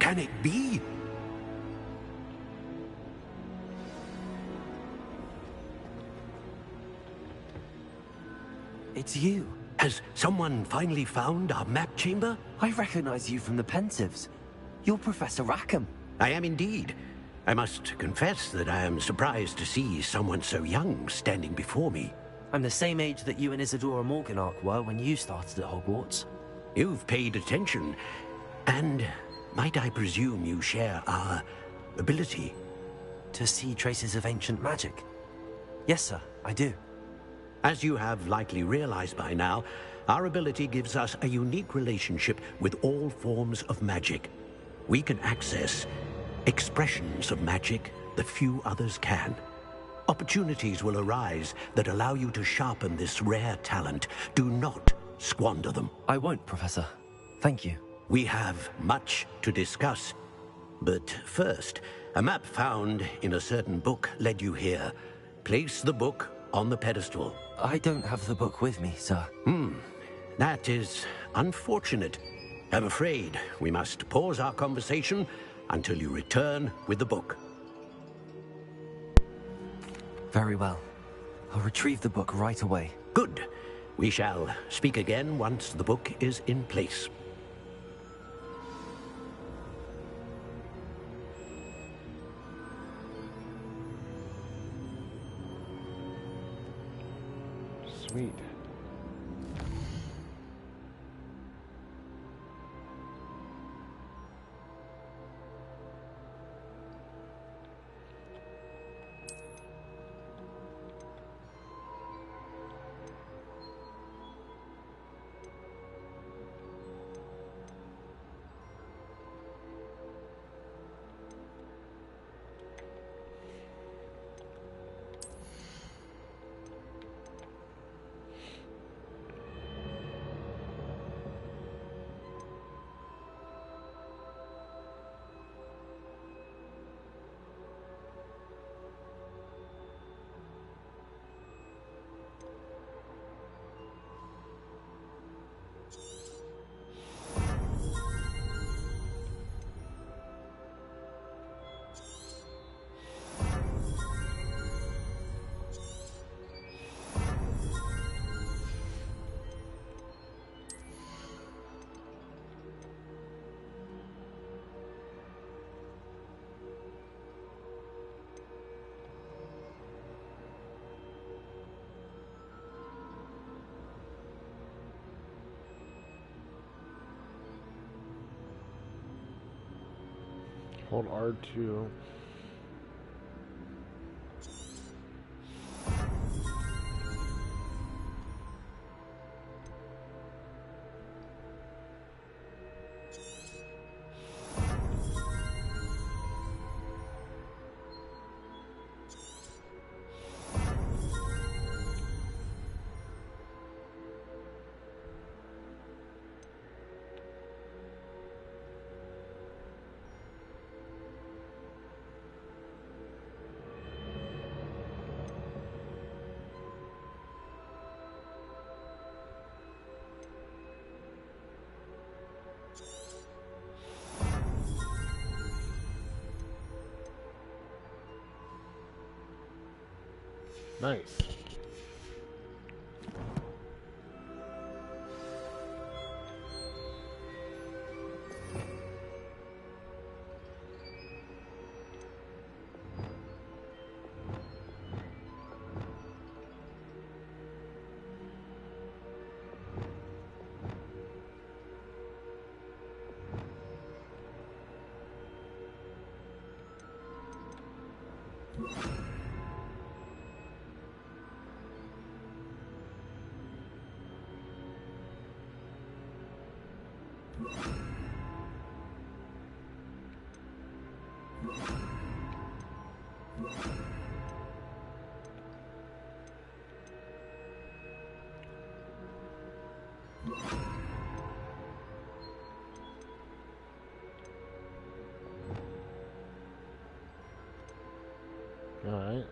Can it be? It's you. Has someone finally found our map chamber? I recognize you from the Pensives. You're Professor Rackham. I am indeed. I must confess that I am surprised to see someone so young standing before me. I'm the same age that you and Isadora Morganach were when you started at Hogwarts. You've paid attention, and might I presume you share our ability? To see traces of ancient magic? Yes, sir, I do. As you have likely realized by now, our ability gives us a unique relationship with all forms of magic. We can access expressions of magic that few others can. Opportunities will arise that allow you to sharpen this rare talent. Do not squander them. I won't, Professor. Thank you. We have much to discuss. But first, a map found in a certain book led you here. Place the book on the pedestal. I don't have the book with me, sir. That is unfortunate. I'm afraid we must pause our conversation until you return with the book. Very well. I'll retrieve the book right away. Good. We shall speak again once the book is in place. Sweet. Hold R2. Nice. All right.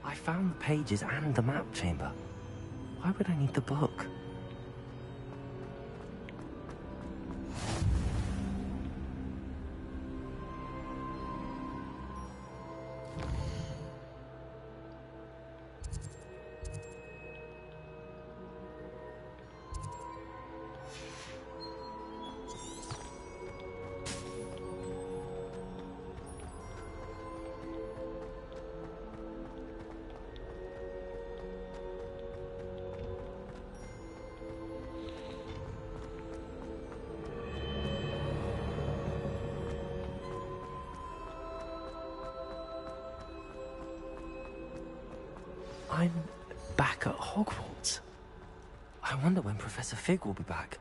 I found the pages and the map chamber. Why would I need the book? I'm back at Hogwarts. I wonder when Professor Fig will be back.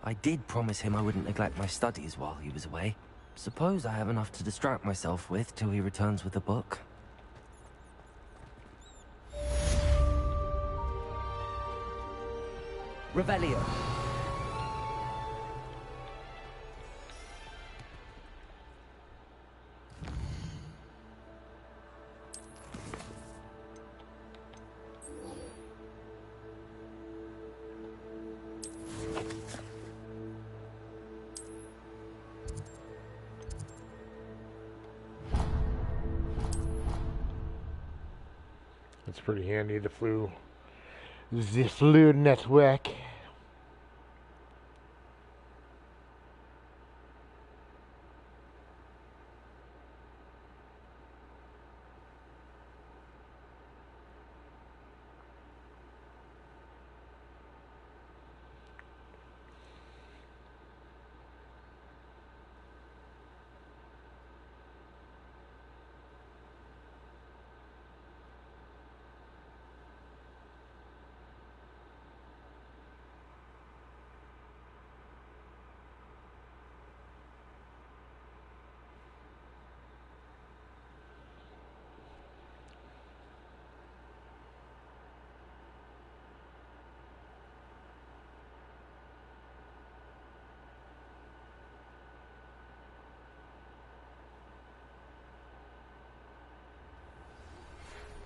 I did promise him I wouldn't neglect my studies while he was away. Suppose I have enough to distract myself with till he returns with a book. Revelio. It's pretty handy, the flu network.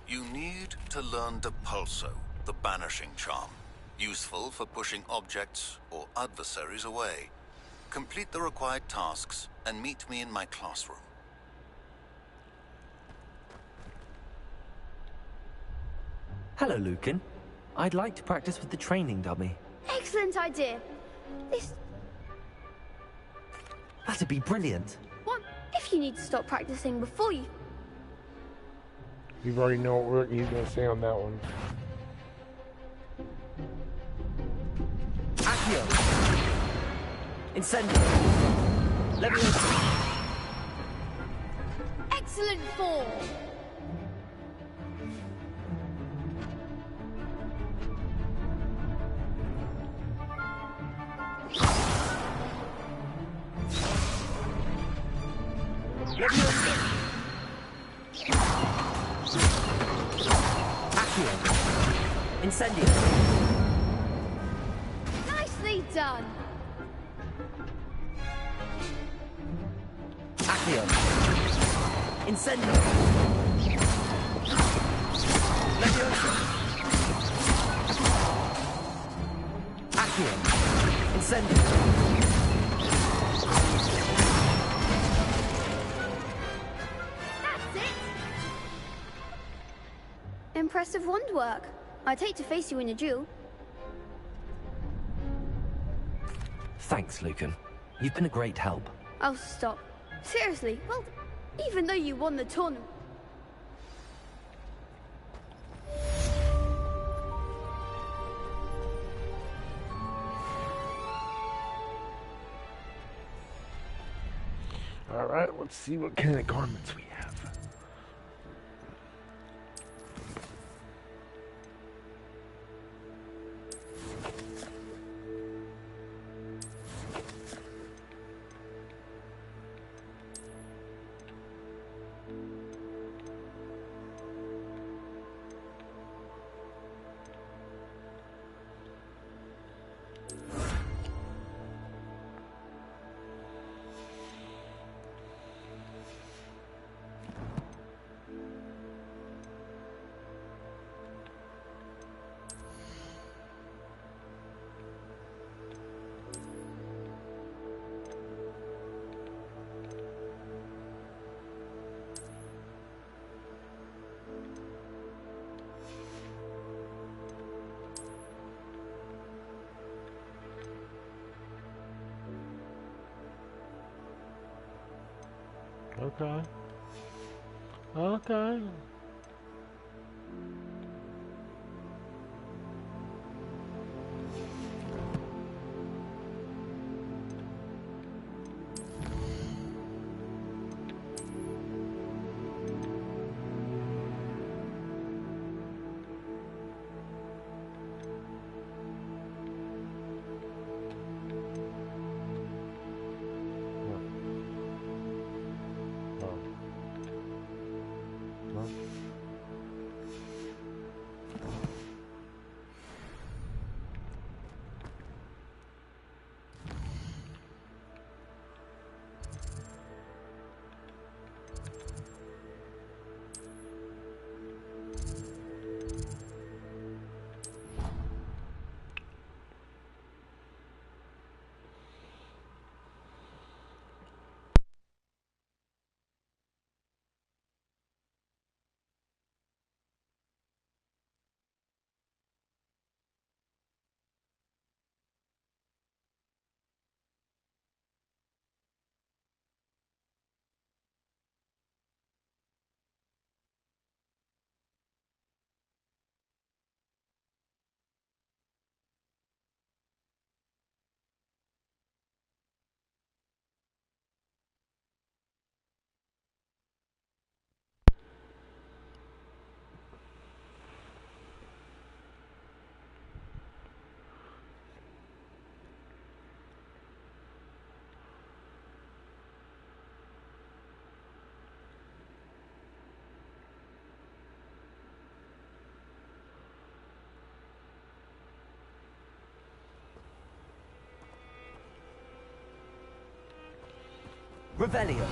You need to learn Depulso, the banishing charm. Useful for pushing objects or adversaries away. Complete the required tasks and meet me in my classroom. Hello, Lucan. I'd like to practice with the training dummy. Excellent idea. That'd be brilliant. What if you need to stop practicing before you... You already know what he's going to say on that one. Accio. Incendio. Leviosa. Excellent form. Leviosa. Accio. Incendio. Nicely done. Accio. Incendio. Leviosa. Accio. Incendio. That's it. Impressive wand work. I'd hate to face you in a duel. Thanks, Lucan. You've been a great help. Oh, stop. Seriously, well, even though you won the tournament... Alright, let's see what kind of garments we have. Okay. Okay. Revelio.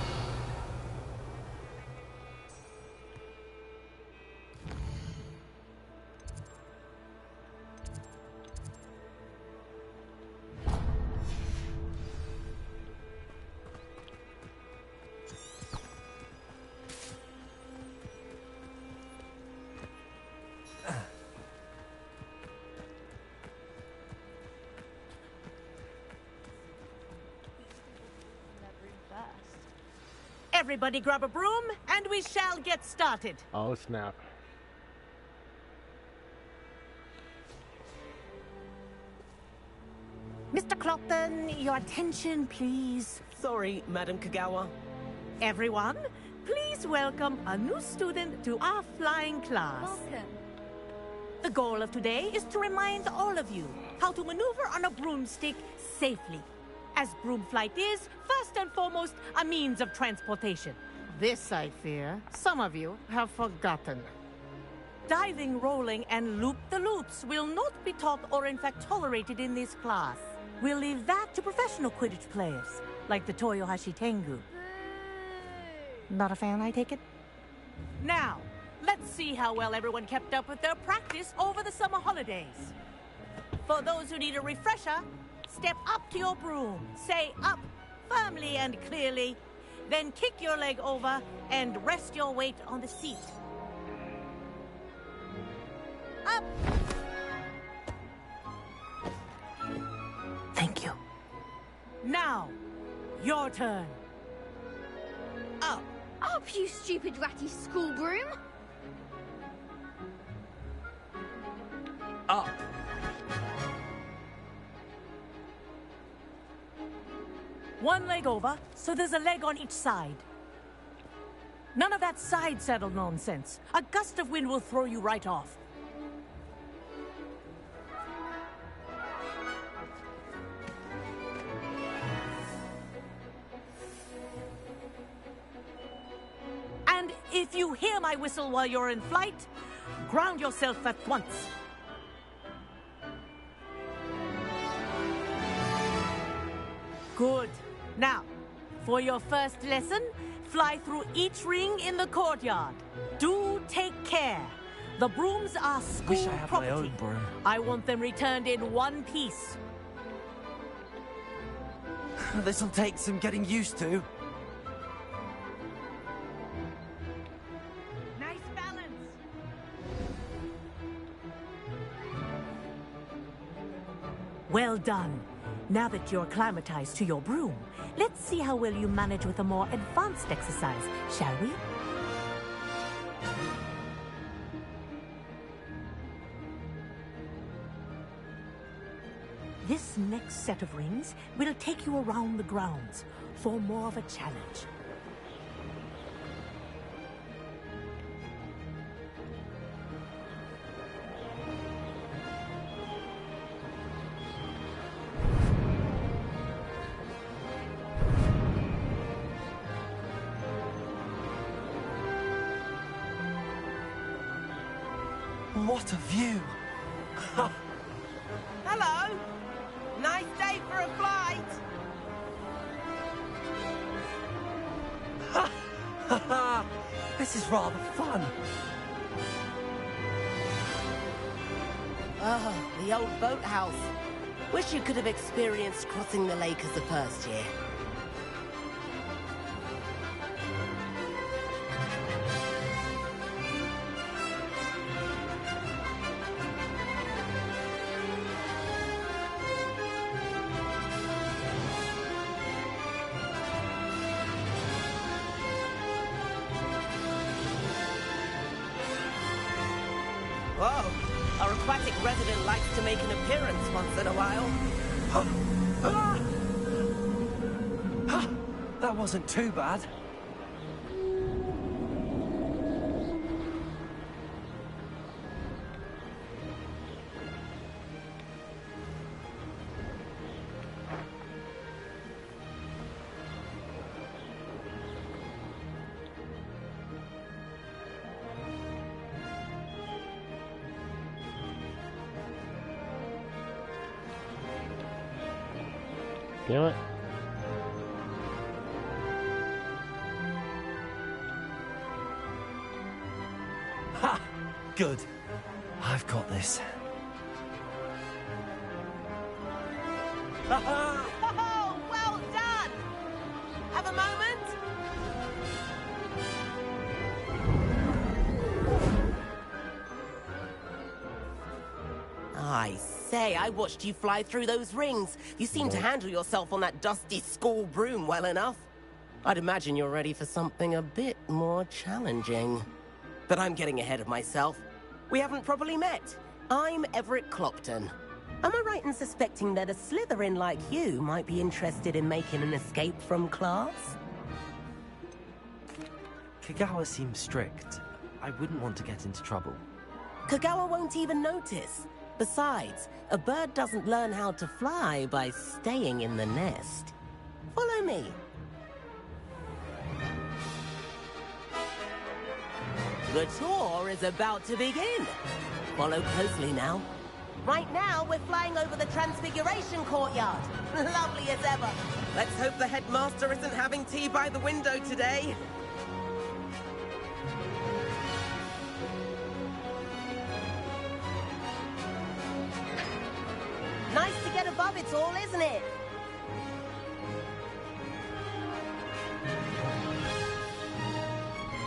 Everybody grab a broom, and we shall get started. Oh, snap. Mr. Clopton, your attention, please. Sorry, Madam Kagawa. Everyone, please welcome a new student to our flying class. Welcome. The goal of today is to remind all of you how to maneuver on a broomstick safely. As broom flight is, first and foremost, a means of transportation. This, I fear, some of you have forgotten. Diving, rolling, and loop-the-loops will not be taught or in fact tolerated in this class. We'll leave that to professional Quidditch players, like the Toyohashi Tengu. Not a fan, I take it? Now, let's see how well everyone kept up with their practice over the summer holidays. For those who need a refresher, step up to your broom, say up firmly and clearly, then kick your leg over and rest your weight on the seat. Up! Thank you. Now, your turn. Up! Up, you stupid ratty school broom! Up. One leg over, so there's a leg on each side. None of that side saddle nonsense. A gust of wind will throw you right off. And if you hear my whistle while you're in flight, ground yourself at once. Good. Now, for your first lesson, fly through each ring in the courtyard. Do take care. The brooms are school Wish I had property. my own broom. I want them returned in one piece. This'll take some getting used to. Nice balance. Well done. Now that you're acclimatized to your broom, let's see how well you manage with a more advanced exercise, shall we? This next set of rings will take you around the grounds for more of a challenge. What a view! Hello! Nice day for a flight! This is rather fun. Oh, the old boathouse. Wish you could have experienced crossing the lake as the first year. Whoa, our aquatic resident likes to make an appearance once in a while. That wasn't too bad. Damn it. Ha! Good. I've got this. Oh, well done! Have a moment? I say, I watched you fly through those rings. You seem to handle yourself on that dusty school broom well enough. I'd imagine you're ready for something a bit more challenging. But I'm getting ahead of myself. We haven't properly met. I'm Everett Clopton. Am I right in suspecting that a Slytherin like you might be interested in making an escape from class? Kagawa seems strict. I wouldn't want to get into trouble. Kagawa won't even notice. Besides, a bird doesn't learn how to fly by staying in the nest. Follow me. The tour is about to begin. Follow closely now. Right now, we're flying over the Transfiguration Courtyard. Lovely as ever. Let's hope the headmaster isn't having tea by the window today. Nice to get above it all, isn't it?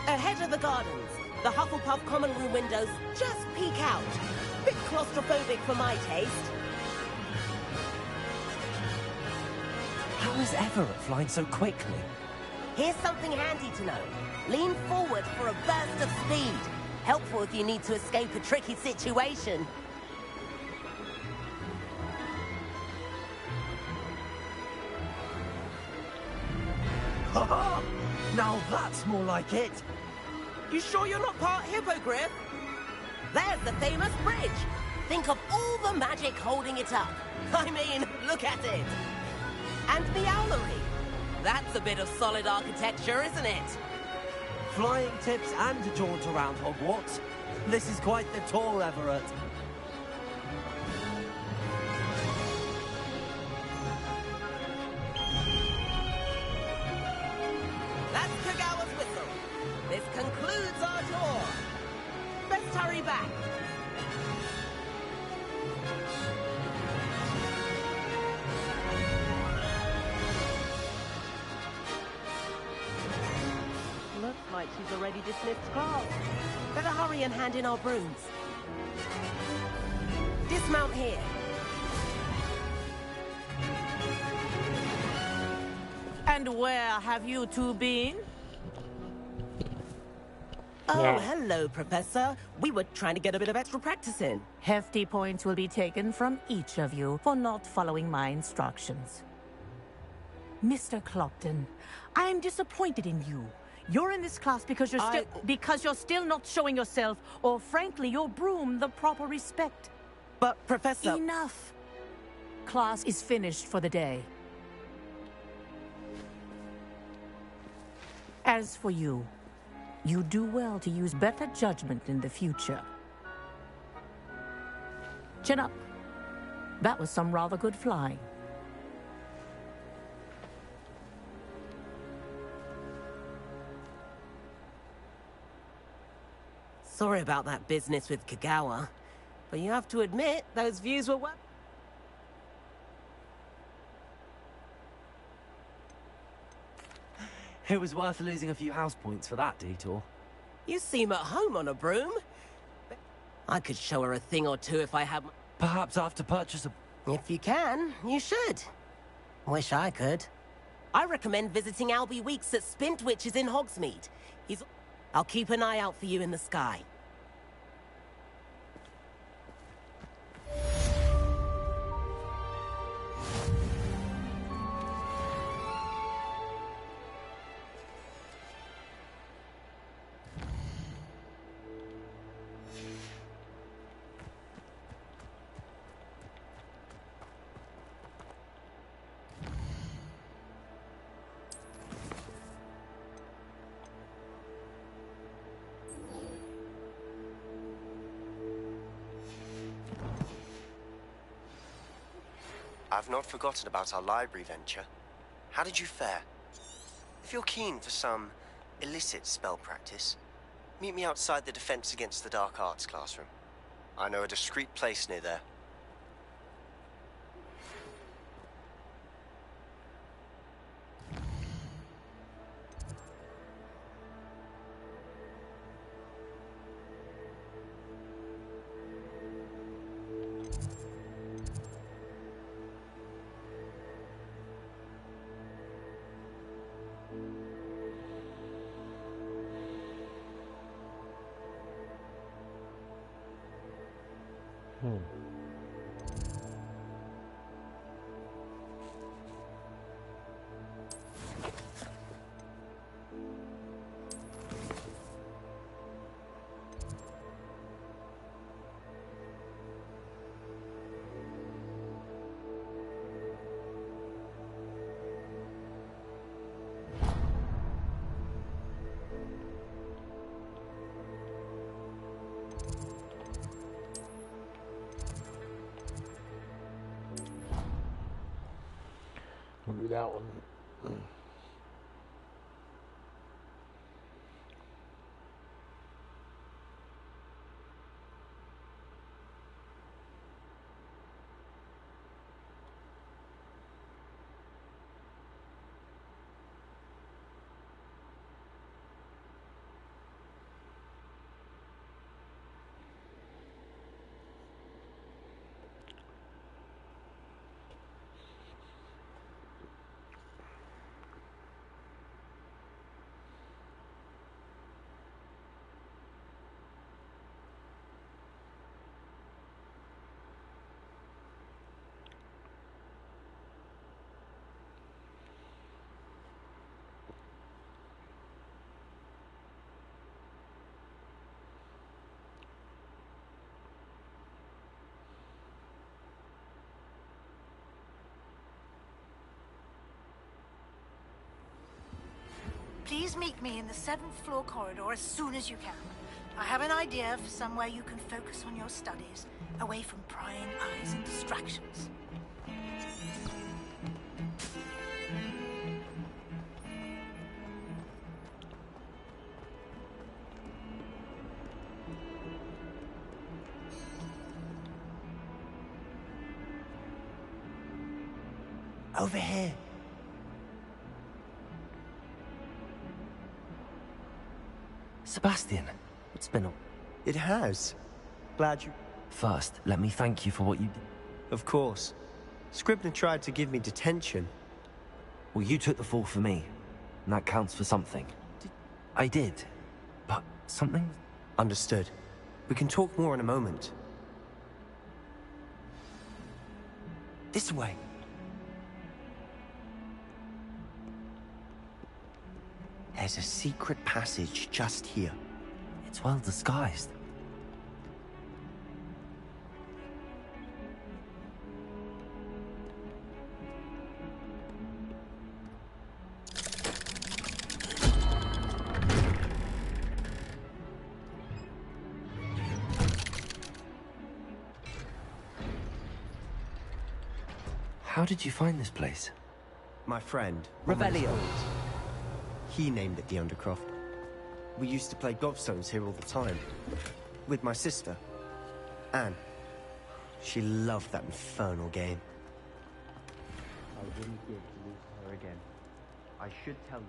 Ahead of the gardens, the Hufflepuff common room windows just peek out. Bit claustrophobic for my taste. How is Everett flying so quickly? Here's something handy to know. Lean forward for a burst of speed. Helpful if you need to escape a tricky situation. Now that's more like it. You sure you're not part hippogriff? There's the famous bridge. Think of all the magic holding it up. I mean, look at it. And the owlery. That's a bit of solid architecture, isn't it? Flying tips and a jaunt around Hogwarts. This is quite the tour, Everett. That's Kagawa's whistle. This concludes our tour. Let's hurry back. Looks like she's already dismissed class. Better hurry and hand in our brooms. Dismount here. And where have you two been? Oh, hello, Professor. We were trying to get a bit of extra practice in. Hefty points will be taken from each of you for not following my instructions. Mr. Clopton, I am disappointed in you. You're in this class because you're still not showing yourself, or frankly, your broom the proper respect. But, Professor... Enough. Class is finished for the day. As for you, you do well to use better judgment in the future. Chin up. That was some rather good flying. Sorry about that business with Kagawa, but you have to admit, those views were well... It was worth losing a few house points for that detour. You seem at home on a broom. I could show her a thing or two if I had... Perhaps after purchase a... If you can, you should. Wish I could. I recommend visiting Albie Weeks at Spintwitches in Hogsmeade. I'll keep an eye out for you in the sky. I've not forgotten about our library venture. How did you fare? If you're keen for some illicit spell practice, Meet me outside the Defense Against the Dark Arts classroom. I know a discreet place near there. We'll do that one. Please meet me in the 7th floor corridor as soon as you can. I have an idea for somewhere you can focus on your studies, away from prying eyes and distractions. Over here. Sebastian, it's been a... It has. Glad you... First, let me thank you for what you did. Of course. Scribner tried to give me detention. Well, you took the fall for me, and that counts for something. I did, but something... Understood. We can talk more in a moment. This way. There's a secret passage just here. It's well disguised. How did you find this place? My friend. Revelio. He named it the Undercroft. We used to play gobstones here all the time. With my sister, Anne. She loved that infernal game. I wouldn't give to lose her again. I should tell you.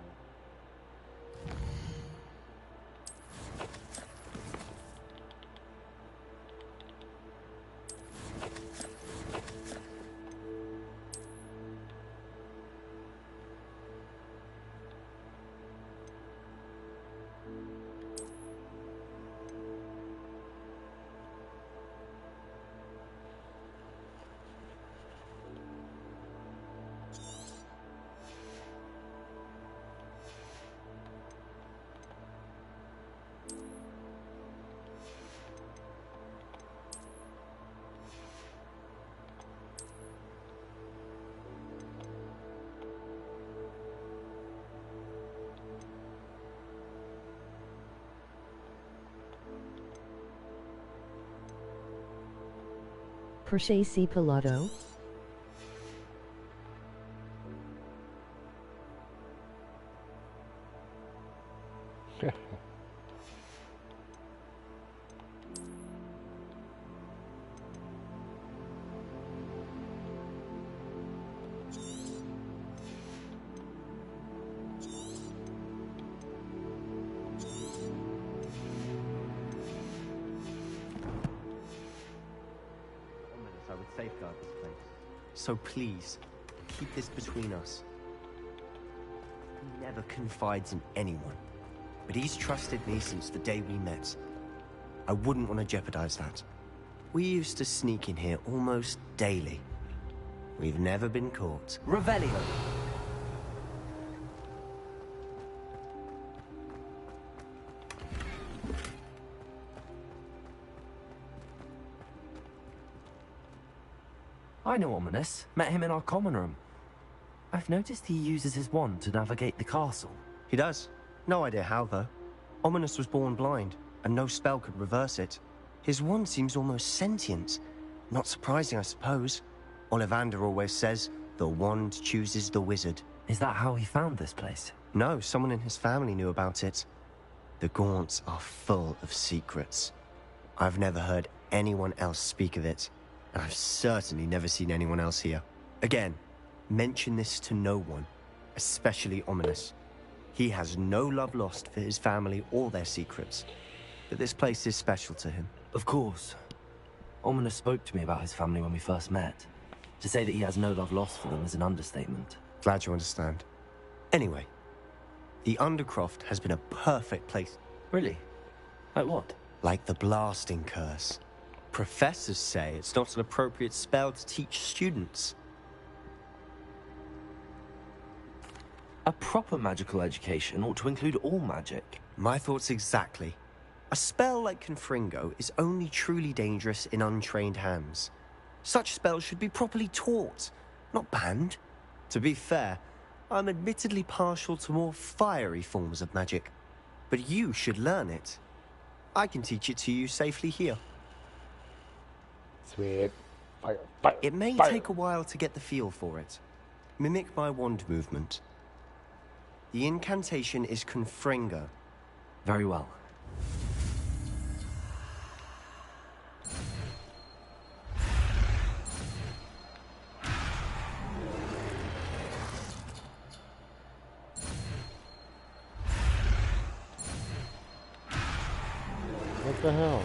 Perche si Pilato. safeguard this place. So please, keep this between us. He never confides in anyone, but he's trusted me since the day we met. I wouldn't want to jeopardize that. We used to sneak in here almost daily. We've never been caught. Revelio. I know Ominous. Met him in our common room. I've noticed he uses his wand to navigate the castle. He does. No idea how, though. Ominous was born blind, and no spell could reverse it. His wand seems almost sentient. Not surprising, I suppose. Ollivander always says, the wand chooses the wizard. Is that how he found this place? No, someone in his family knew about it. The Gaunts are full of secrets. I've never heard anyone else speak of it, and I've certainly never seen anyone else here. Again, mention this to no one, especially Ominous. He has no love lost for his family or their secrets, but this place is special to him. Of course. Ominous spoke to me about his family when we first met. To say that he has no love lost for them is an understatement. Glad you understand. Anyway, the Undercroft has been a perfect place. Really? Like what? Like the blasting curse. Professors say it's not an appropriate spell to teach students. A proper magical education ought to include all magic. My thoughts exactly. A spell like Confringo is only truly dangerous in untrained hands. Such spells should be properly taught, not banned. To be fair, I'm admittedly partial to more fiery forms of magic, but you should learn it. I can teach it to you safely here. Sweet. Fire, it may take a while to get the feel for it. Mimic my wand movement. The incantation is Confringo. Very well. What the hell?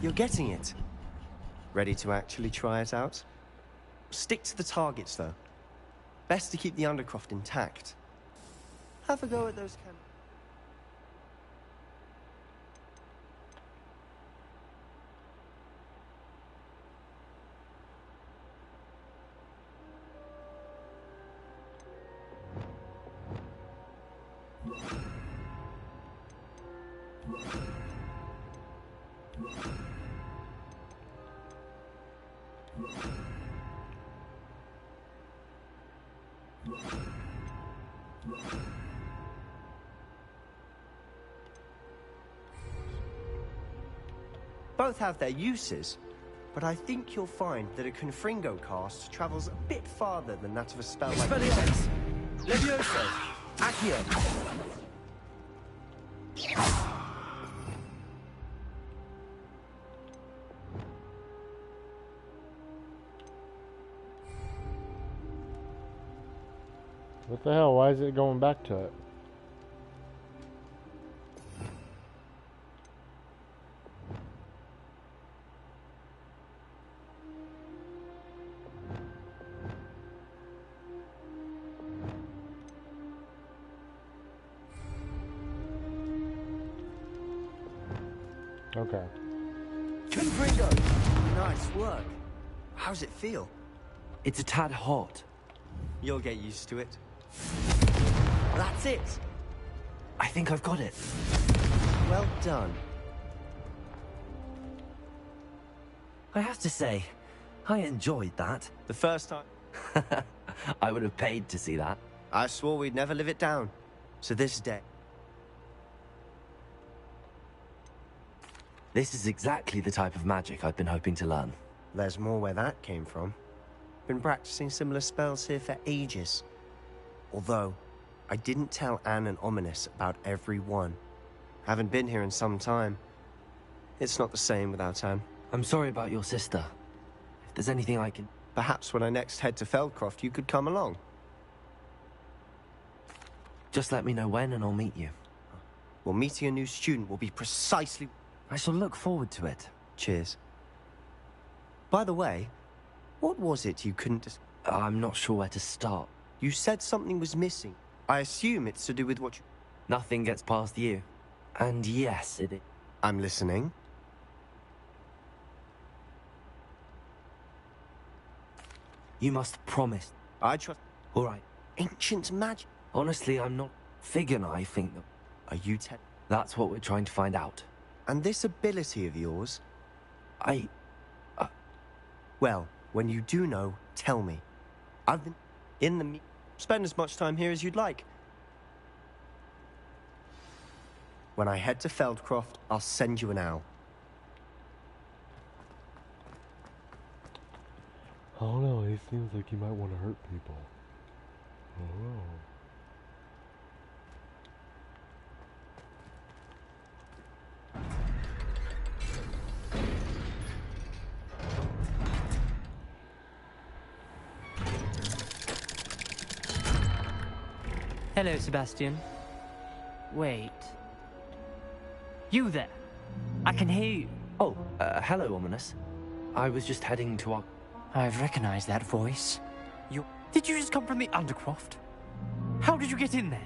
You're getting it. Ready to actually try it out? Stick to the targets, though. Best to keep the Undercroft intact. Have a go at those cannons. Both have their uses, but I think you'll find that a Confringo cast travels a bit farther than that of a spell like Expelliarmus! Levioso! Accio! What the hell? Why is it going back to it? Okay. Confringo! Nice work. How's it feel? It's a tad hot. You'll get used to it. That's it! I think I've got it. Well done. I have to say, I enjoyed that. The first time... I would have paid to see that. I swore we'd never live it down. So this day... This is exactly the type of magic I've been hoping to learn. There's more where that came from. Been practicing similar spells here for ages. Although, I didn't tell Anne and Ominous about every one. Haven't been here in some time. It's not the same without Anne. I'm sorry about your sister. If there's anything I can... Perhaps when I next head to Feldcroft, you could come along. Just let me know when and I'll meet you. Well, meeting a new student will be precisely... I shall look forward to it. Cheers. By the way, what was it you couldn't... I'm not sure where to start. You said something was missing. I assume it's to do with what you... Nothing gets past you. And yes, it is. I'm listening. You must promise. I trust... All right. Ancient magic. Honestly, I'm not... Figure I think that... Are you That's what we're trying to find out. And this ability of yours? I... Well, when you do know, tell me. I've been in the... Spend as much time here as you'd like. When I head to Feldcroft, I'll send you an owl. I don't know, he seems like he might want to hurt people. I don't know. Hello, Sebastian. Wait. You there? I can hear you. Oh, hello, Ominous. I was just heading to our... I've recognized that voice. Did you just come from the Undercroft? How did you get in there?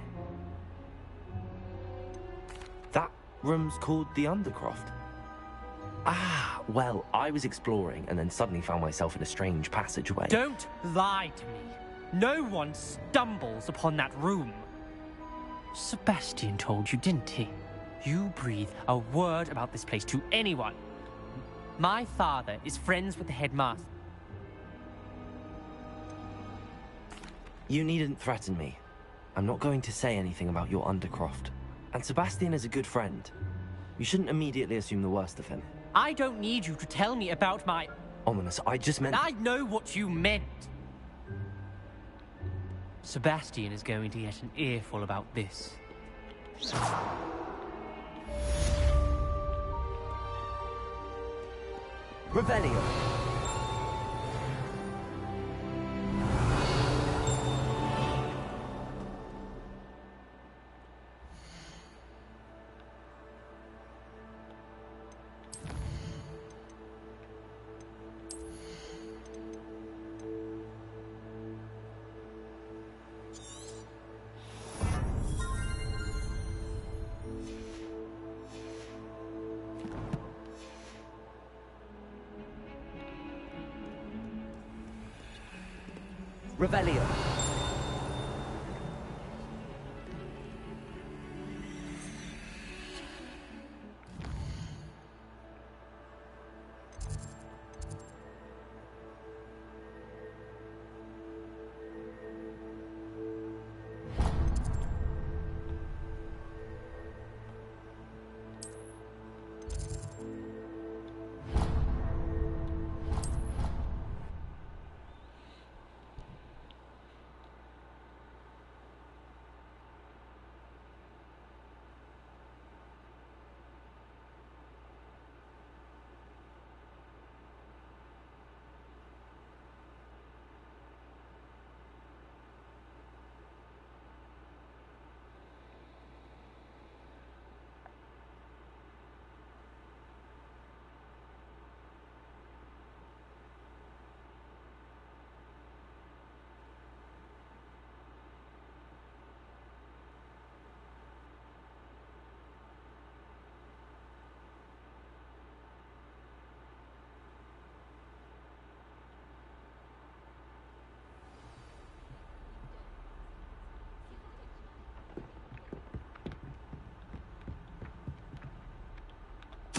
That room's called the Undercroft. Ah, well, I was exploring and then suddenly found myself in a strange passageway. Don't lie to me. No one stumbles upon that room. Sebastian told you, didn't he? You breathe a word about this place to anyone. My father is friends with the headmaster. You needn't threaten me. I'm not going to say anything about your Undercroft. And Sebastian is a good friend. You shouldn't immediately assume the worst of him. I don't need you to tell me about my... Ominous, I just meant... I know what you meant. Sebastian is going to get an earful about this. Revelio. Revelio.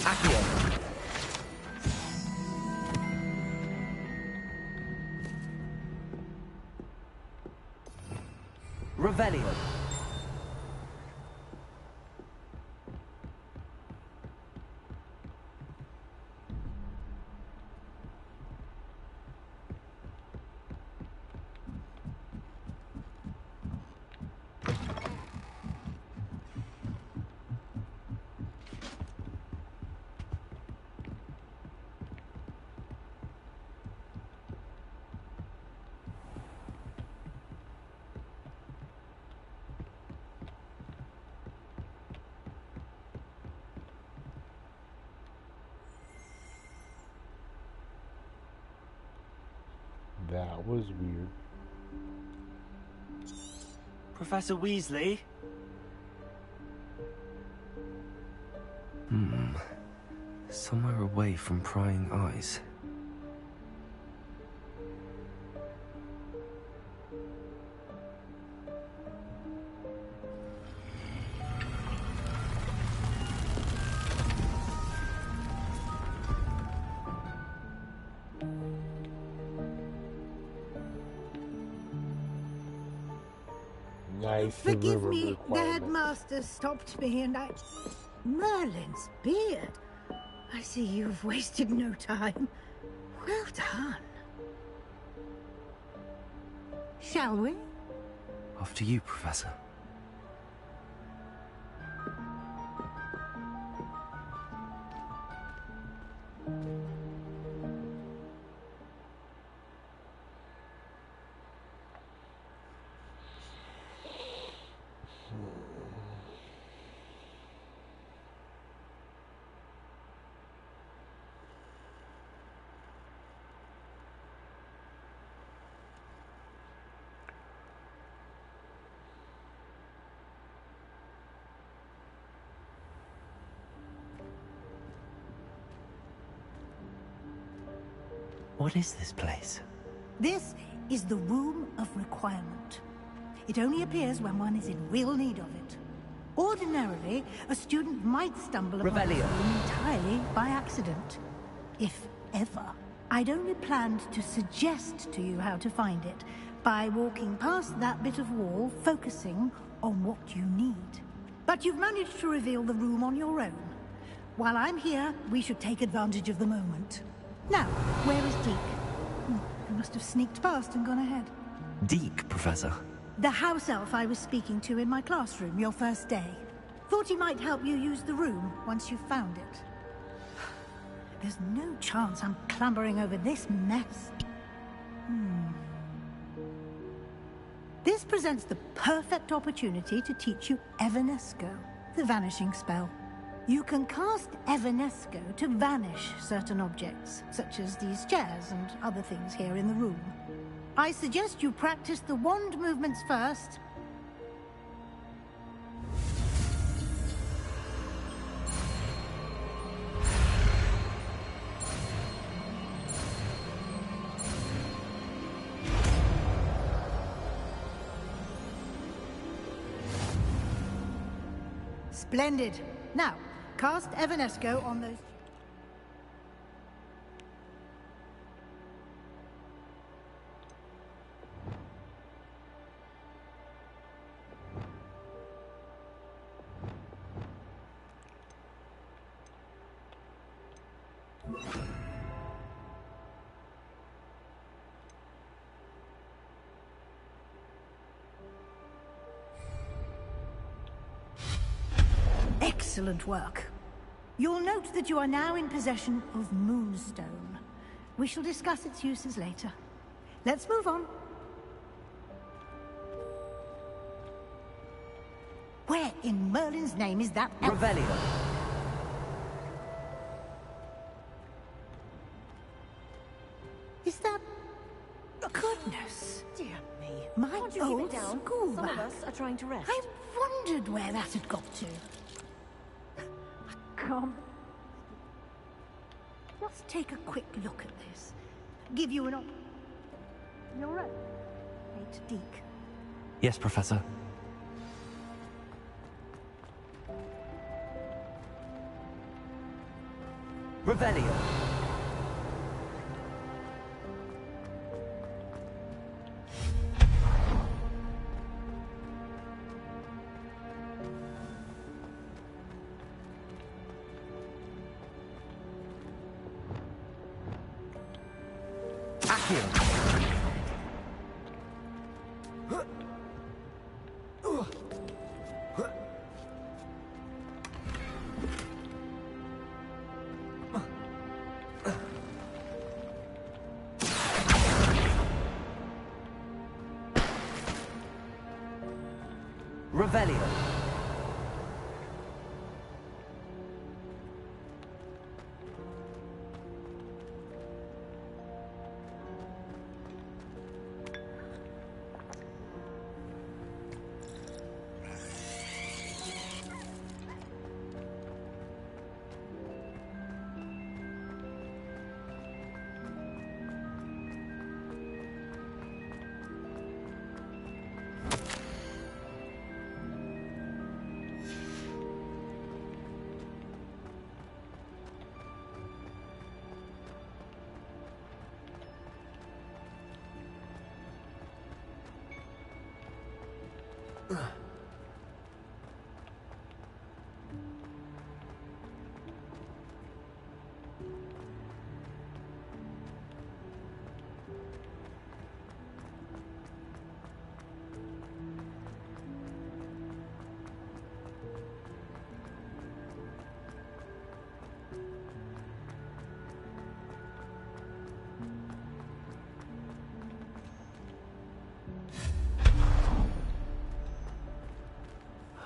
Accio. Revelio. That was weird. Professor Weasley? Somewhere away from prying eyes. Nice. Forgive me, the headmaster stopped me and I... Merlin's beard. I see you've wasted no time. Well done. Shall we? After you, Professor. What is this place? This is the Room of Requirement. It only appears when one is in real need of it. Ordinarily, a student might stumble upon this room entirely by accident. If ever. I'd only planned to suggest to you how to find it by walking past that bit of wall, focusing on what you need. But you've managed to reveal the room on your own. While I'm here, we should take advantage of the moment. Now, where is Deke? He must have sneaked past and gone ahead. Deke, Professor. The house elf I was speaking to in my classroom your first day. Thought he might help you use the room once you've found it. There's no chance I'm clambering over this mess. This presents the perfect opportunity to teach you Evanesco, the vanishing spell. You can cast Evanesco to vanish certain objects, such as these chairs and other things here in the room. I suggest you practice the wand movements first. Splendid. Now, cast Evanesco on those... Excellent work. You'll note that you are now in possession of Moonstone. We shall discuss its uses later. Let's move on. Where in Merlin's name is that... Revelio. Is that... Goodness. Dear me. My Can't you keep old it down? school Some of bag. us are trying to rest. I wondered where that had got to. Come. Just take a quick look at this. Give you an op... You're right. Mate Deke. Yes, Professor. Revelio. Revelio.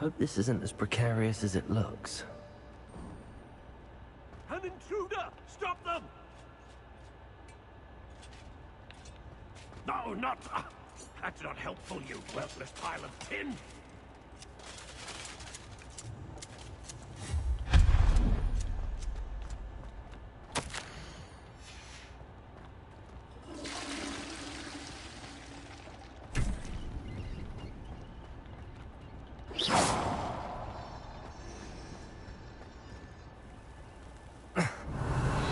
Hope this isn't as precarious as it looks. An intruder! Stop them! No, not... that's not helpful, you worthless pile of tin!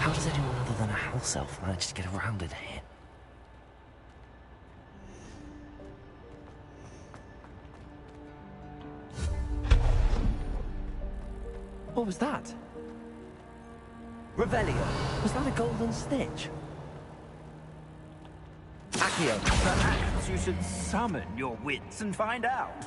How does anyone other than a house elf manage to get around in here? What was that? Revelio. Was that a golden stitch? Accio, perhaps you should summon your wits and find out.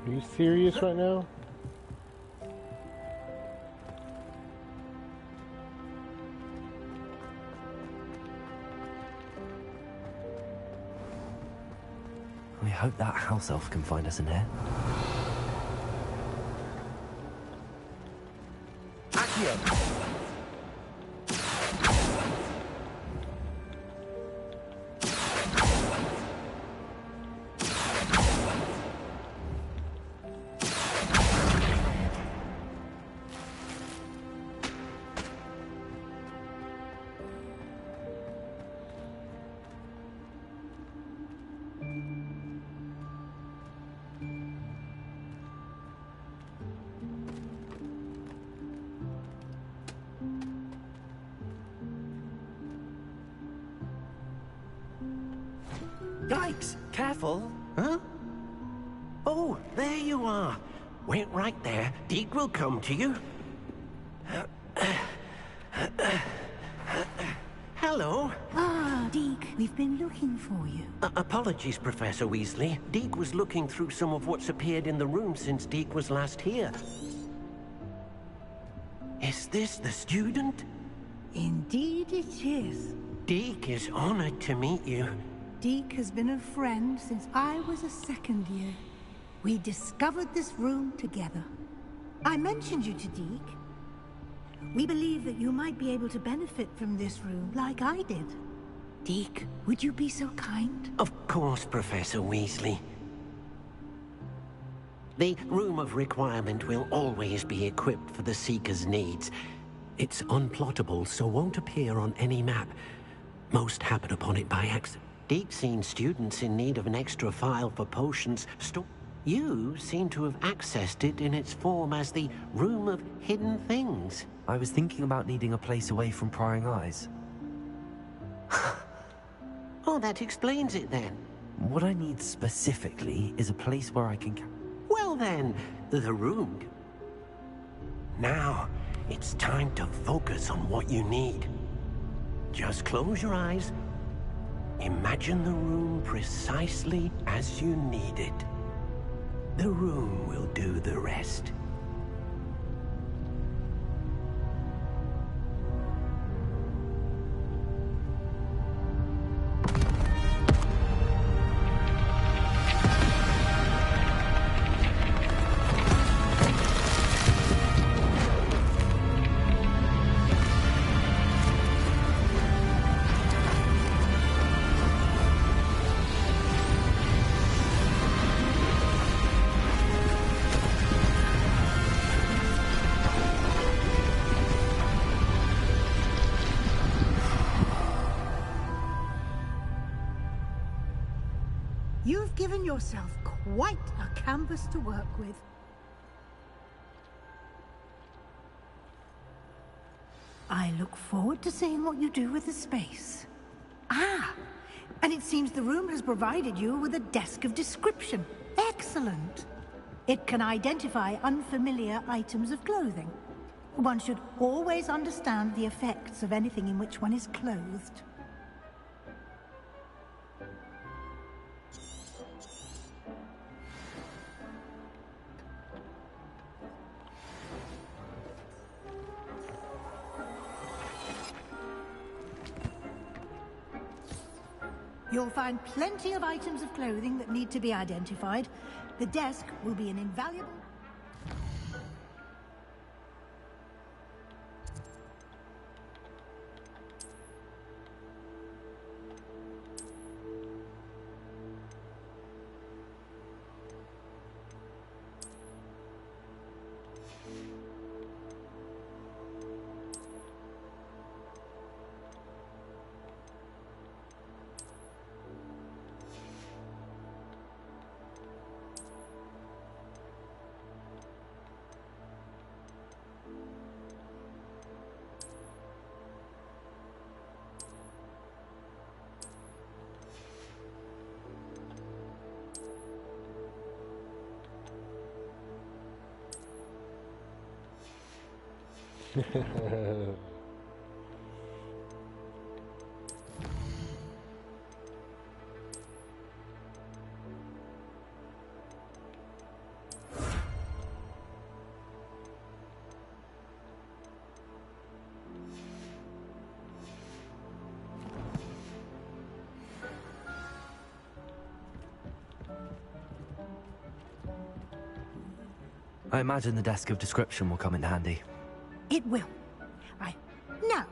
Are you serious right now? We hope that house elf can find us in here. Accio! Yikes! Careful! Huh? Oh, there you are. Wait right there. Deke will come to you. Hello. Ah, Deke, we've been looking for you. Apologies, Professor Weasley. Deke was looking through some of what's appeared in the room since Deke was last here. Is this the student? Indeed it is. Deke is honored to meet you. Deke has been a friend since I was a second year. We discovered this room together. I mentioned you to Deke. We believe that you might be able to benefit from this room like I did. Deke, would you be so kind? Of course, Professor Weasley. The Room of Requirement will always be equipped for the Seeker's needs. It's unplottable, so won't appear on any map. Most happen upon it by accident. Deke's seen students in need of an extra file for potions. You seem to have accessed it in its form as the Room of Hidden Things. I was thinking about needing a place away from prying eyes. Oh, that explains it then. What I need specifically is a place where I can... Well then, the room. Now, it's time to focus on what you need. Just close your eyes. Imagine the room precisely as you need it. The room will do the rest. You've given yourself quite a canvas to work with. I look forward to seeing what you do with the space. Ah, and it seems the room has provided you with a desk of description. Excellent. It can identify unfamiliar items of clothing. One should always understand the effects of anything in which one is clothed. You'll find plenty of items of clothing that need to be identified. The desk will be an invaluable... I imagine the desk of description will come in handy. It will. Now,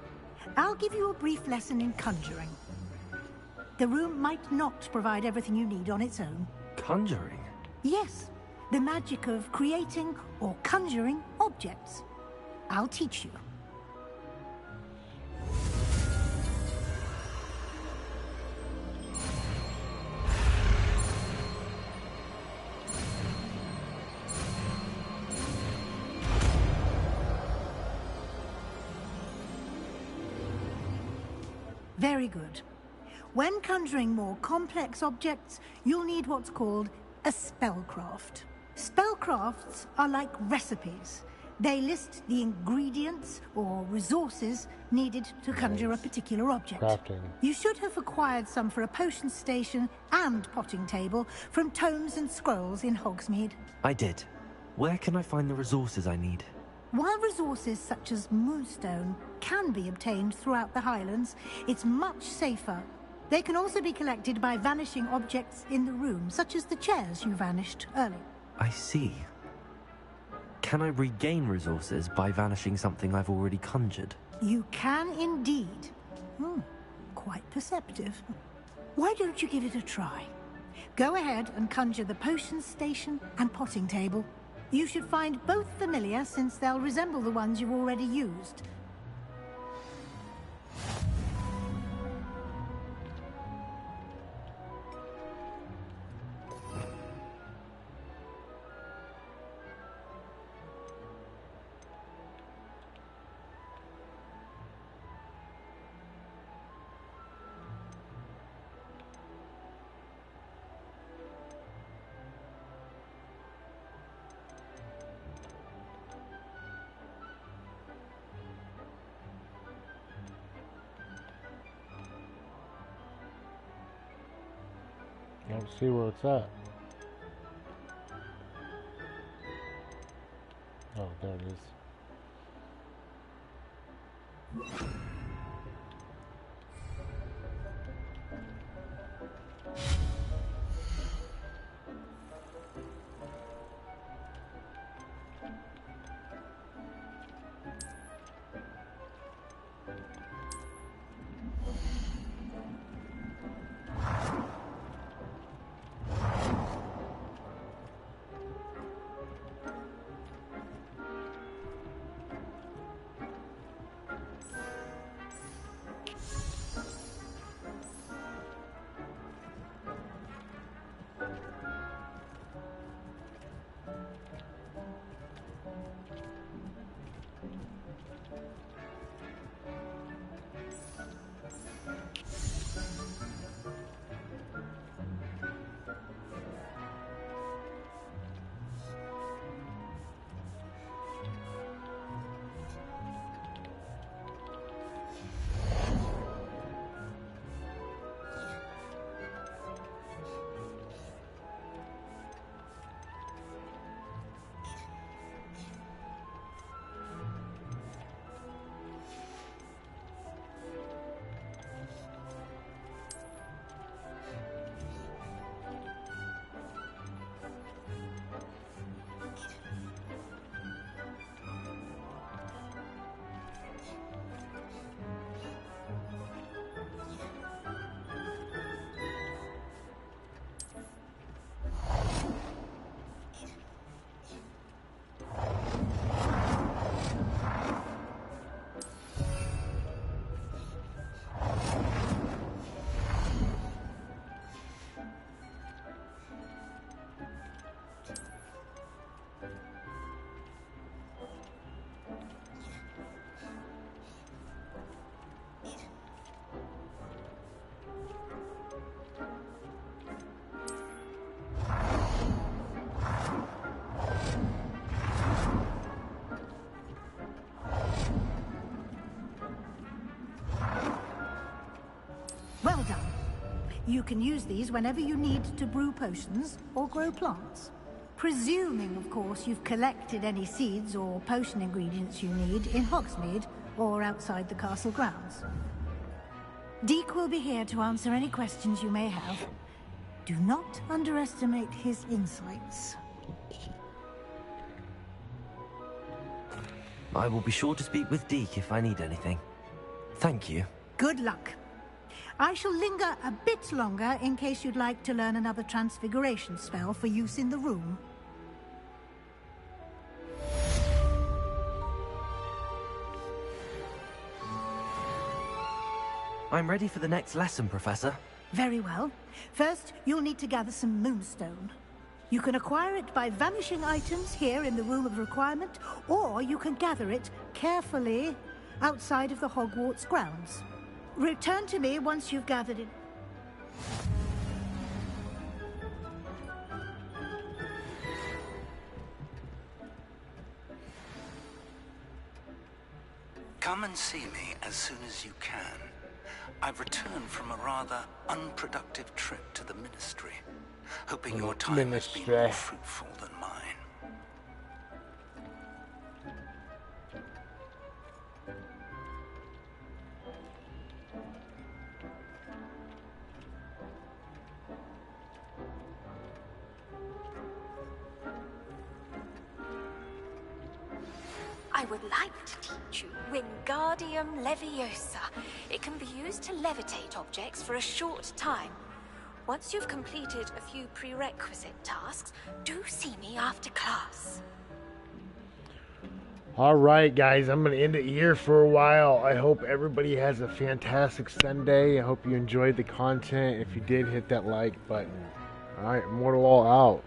I'll give you a brief lesson in conjuring. The room might not provide everything you need on its own. Conjuring? Yes, the magic of creating or conjuring objects. I'll teach you. Very good. When conjuring more complex objects, you'll need what's called a spellcraft. Spellcrafts are like recipes. They list the ingredients or resources needed to conjure a particular object. Crafting. You should have acquired some for a potion station and potting table from tomes and scrolls in Hogsmeade. I did. Where can I find the resources I need? While resources such as moonstone can be obtained throughout the Highlands, it's much safer. They can also be collected by vanishing objects in the room, such as the chairs you vanished earlier. I see. Can I regain resources by vanishing something I've already conjured? You can indeed. Quite perceptive. Why don't you give it a try? Go ahead and conjure the potions station and potting table. You should find both familiar, since they'll resemble the ones you've already used. Let's see where it's at. Oh, there it is. Well done. You can use these whenever you need to brew potions or grow plants. Presuming, of course, you've collected any seeds or potion ingredients you need in Hogsmeade or outside the castle grounds. Deke will be here to answer any questions you may have. Do not underestimate his insights. I will be sure to speak with Deke if I need anything. Thank you. Good luck. I shall linger a bit longer in case you'd like to learn another transfiguration spell for use in the room. I'm ready for the next lesson, Professor. Very well. First, you'll need to gather some moonstone. You can acquire it by vanishing items here in the Room of Requirement, or you can gather it carefully outside of the Hogwarts grounds. Return to me once you've gathered it. Come and see me as soon as you can. I've returned from a rather unproductive trip to the Ministry, hoping your time has been more fruitful than mine. I would like to teach you Wingardium Leviosa. It can be used to levitate objects for a short time. Once you've completed a few prerequisite tasks, do see me after class. Alright guys, I'm going to end it here for a while. I hope everybody has a fantastic Sunday. I hope you enjoyed the content. If you did, hit that like button. Alright, Immortal All out.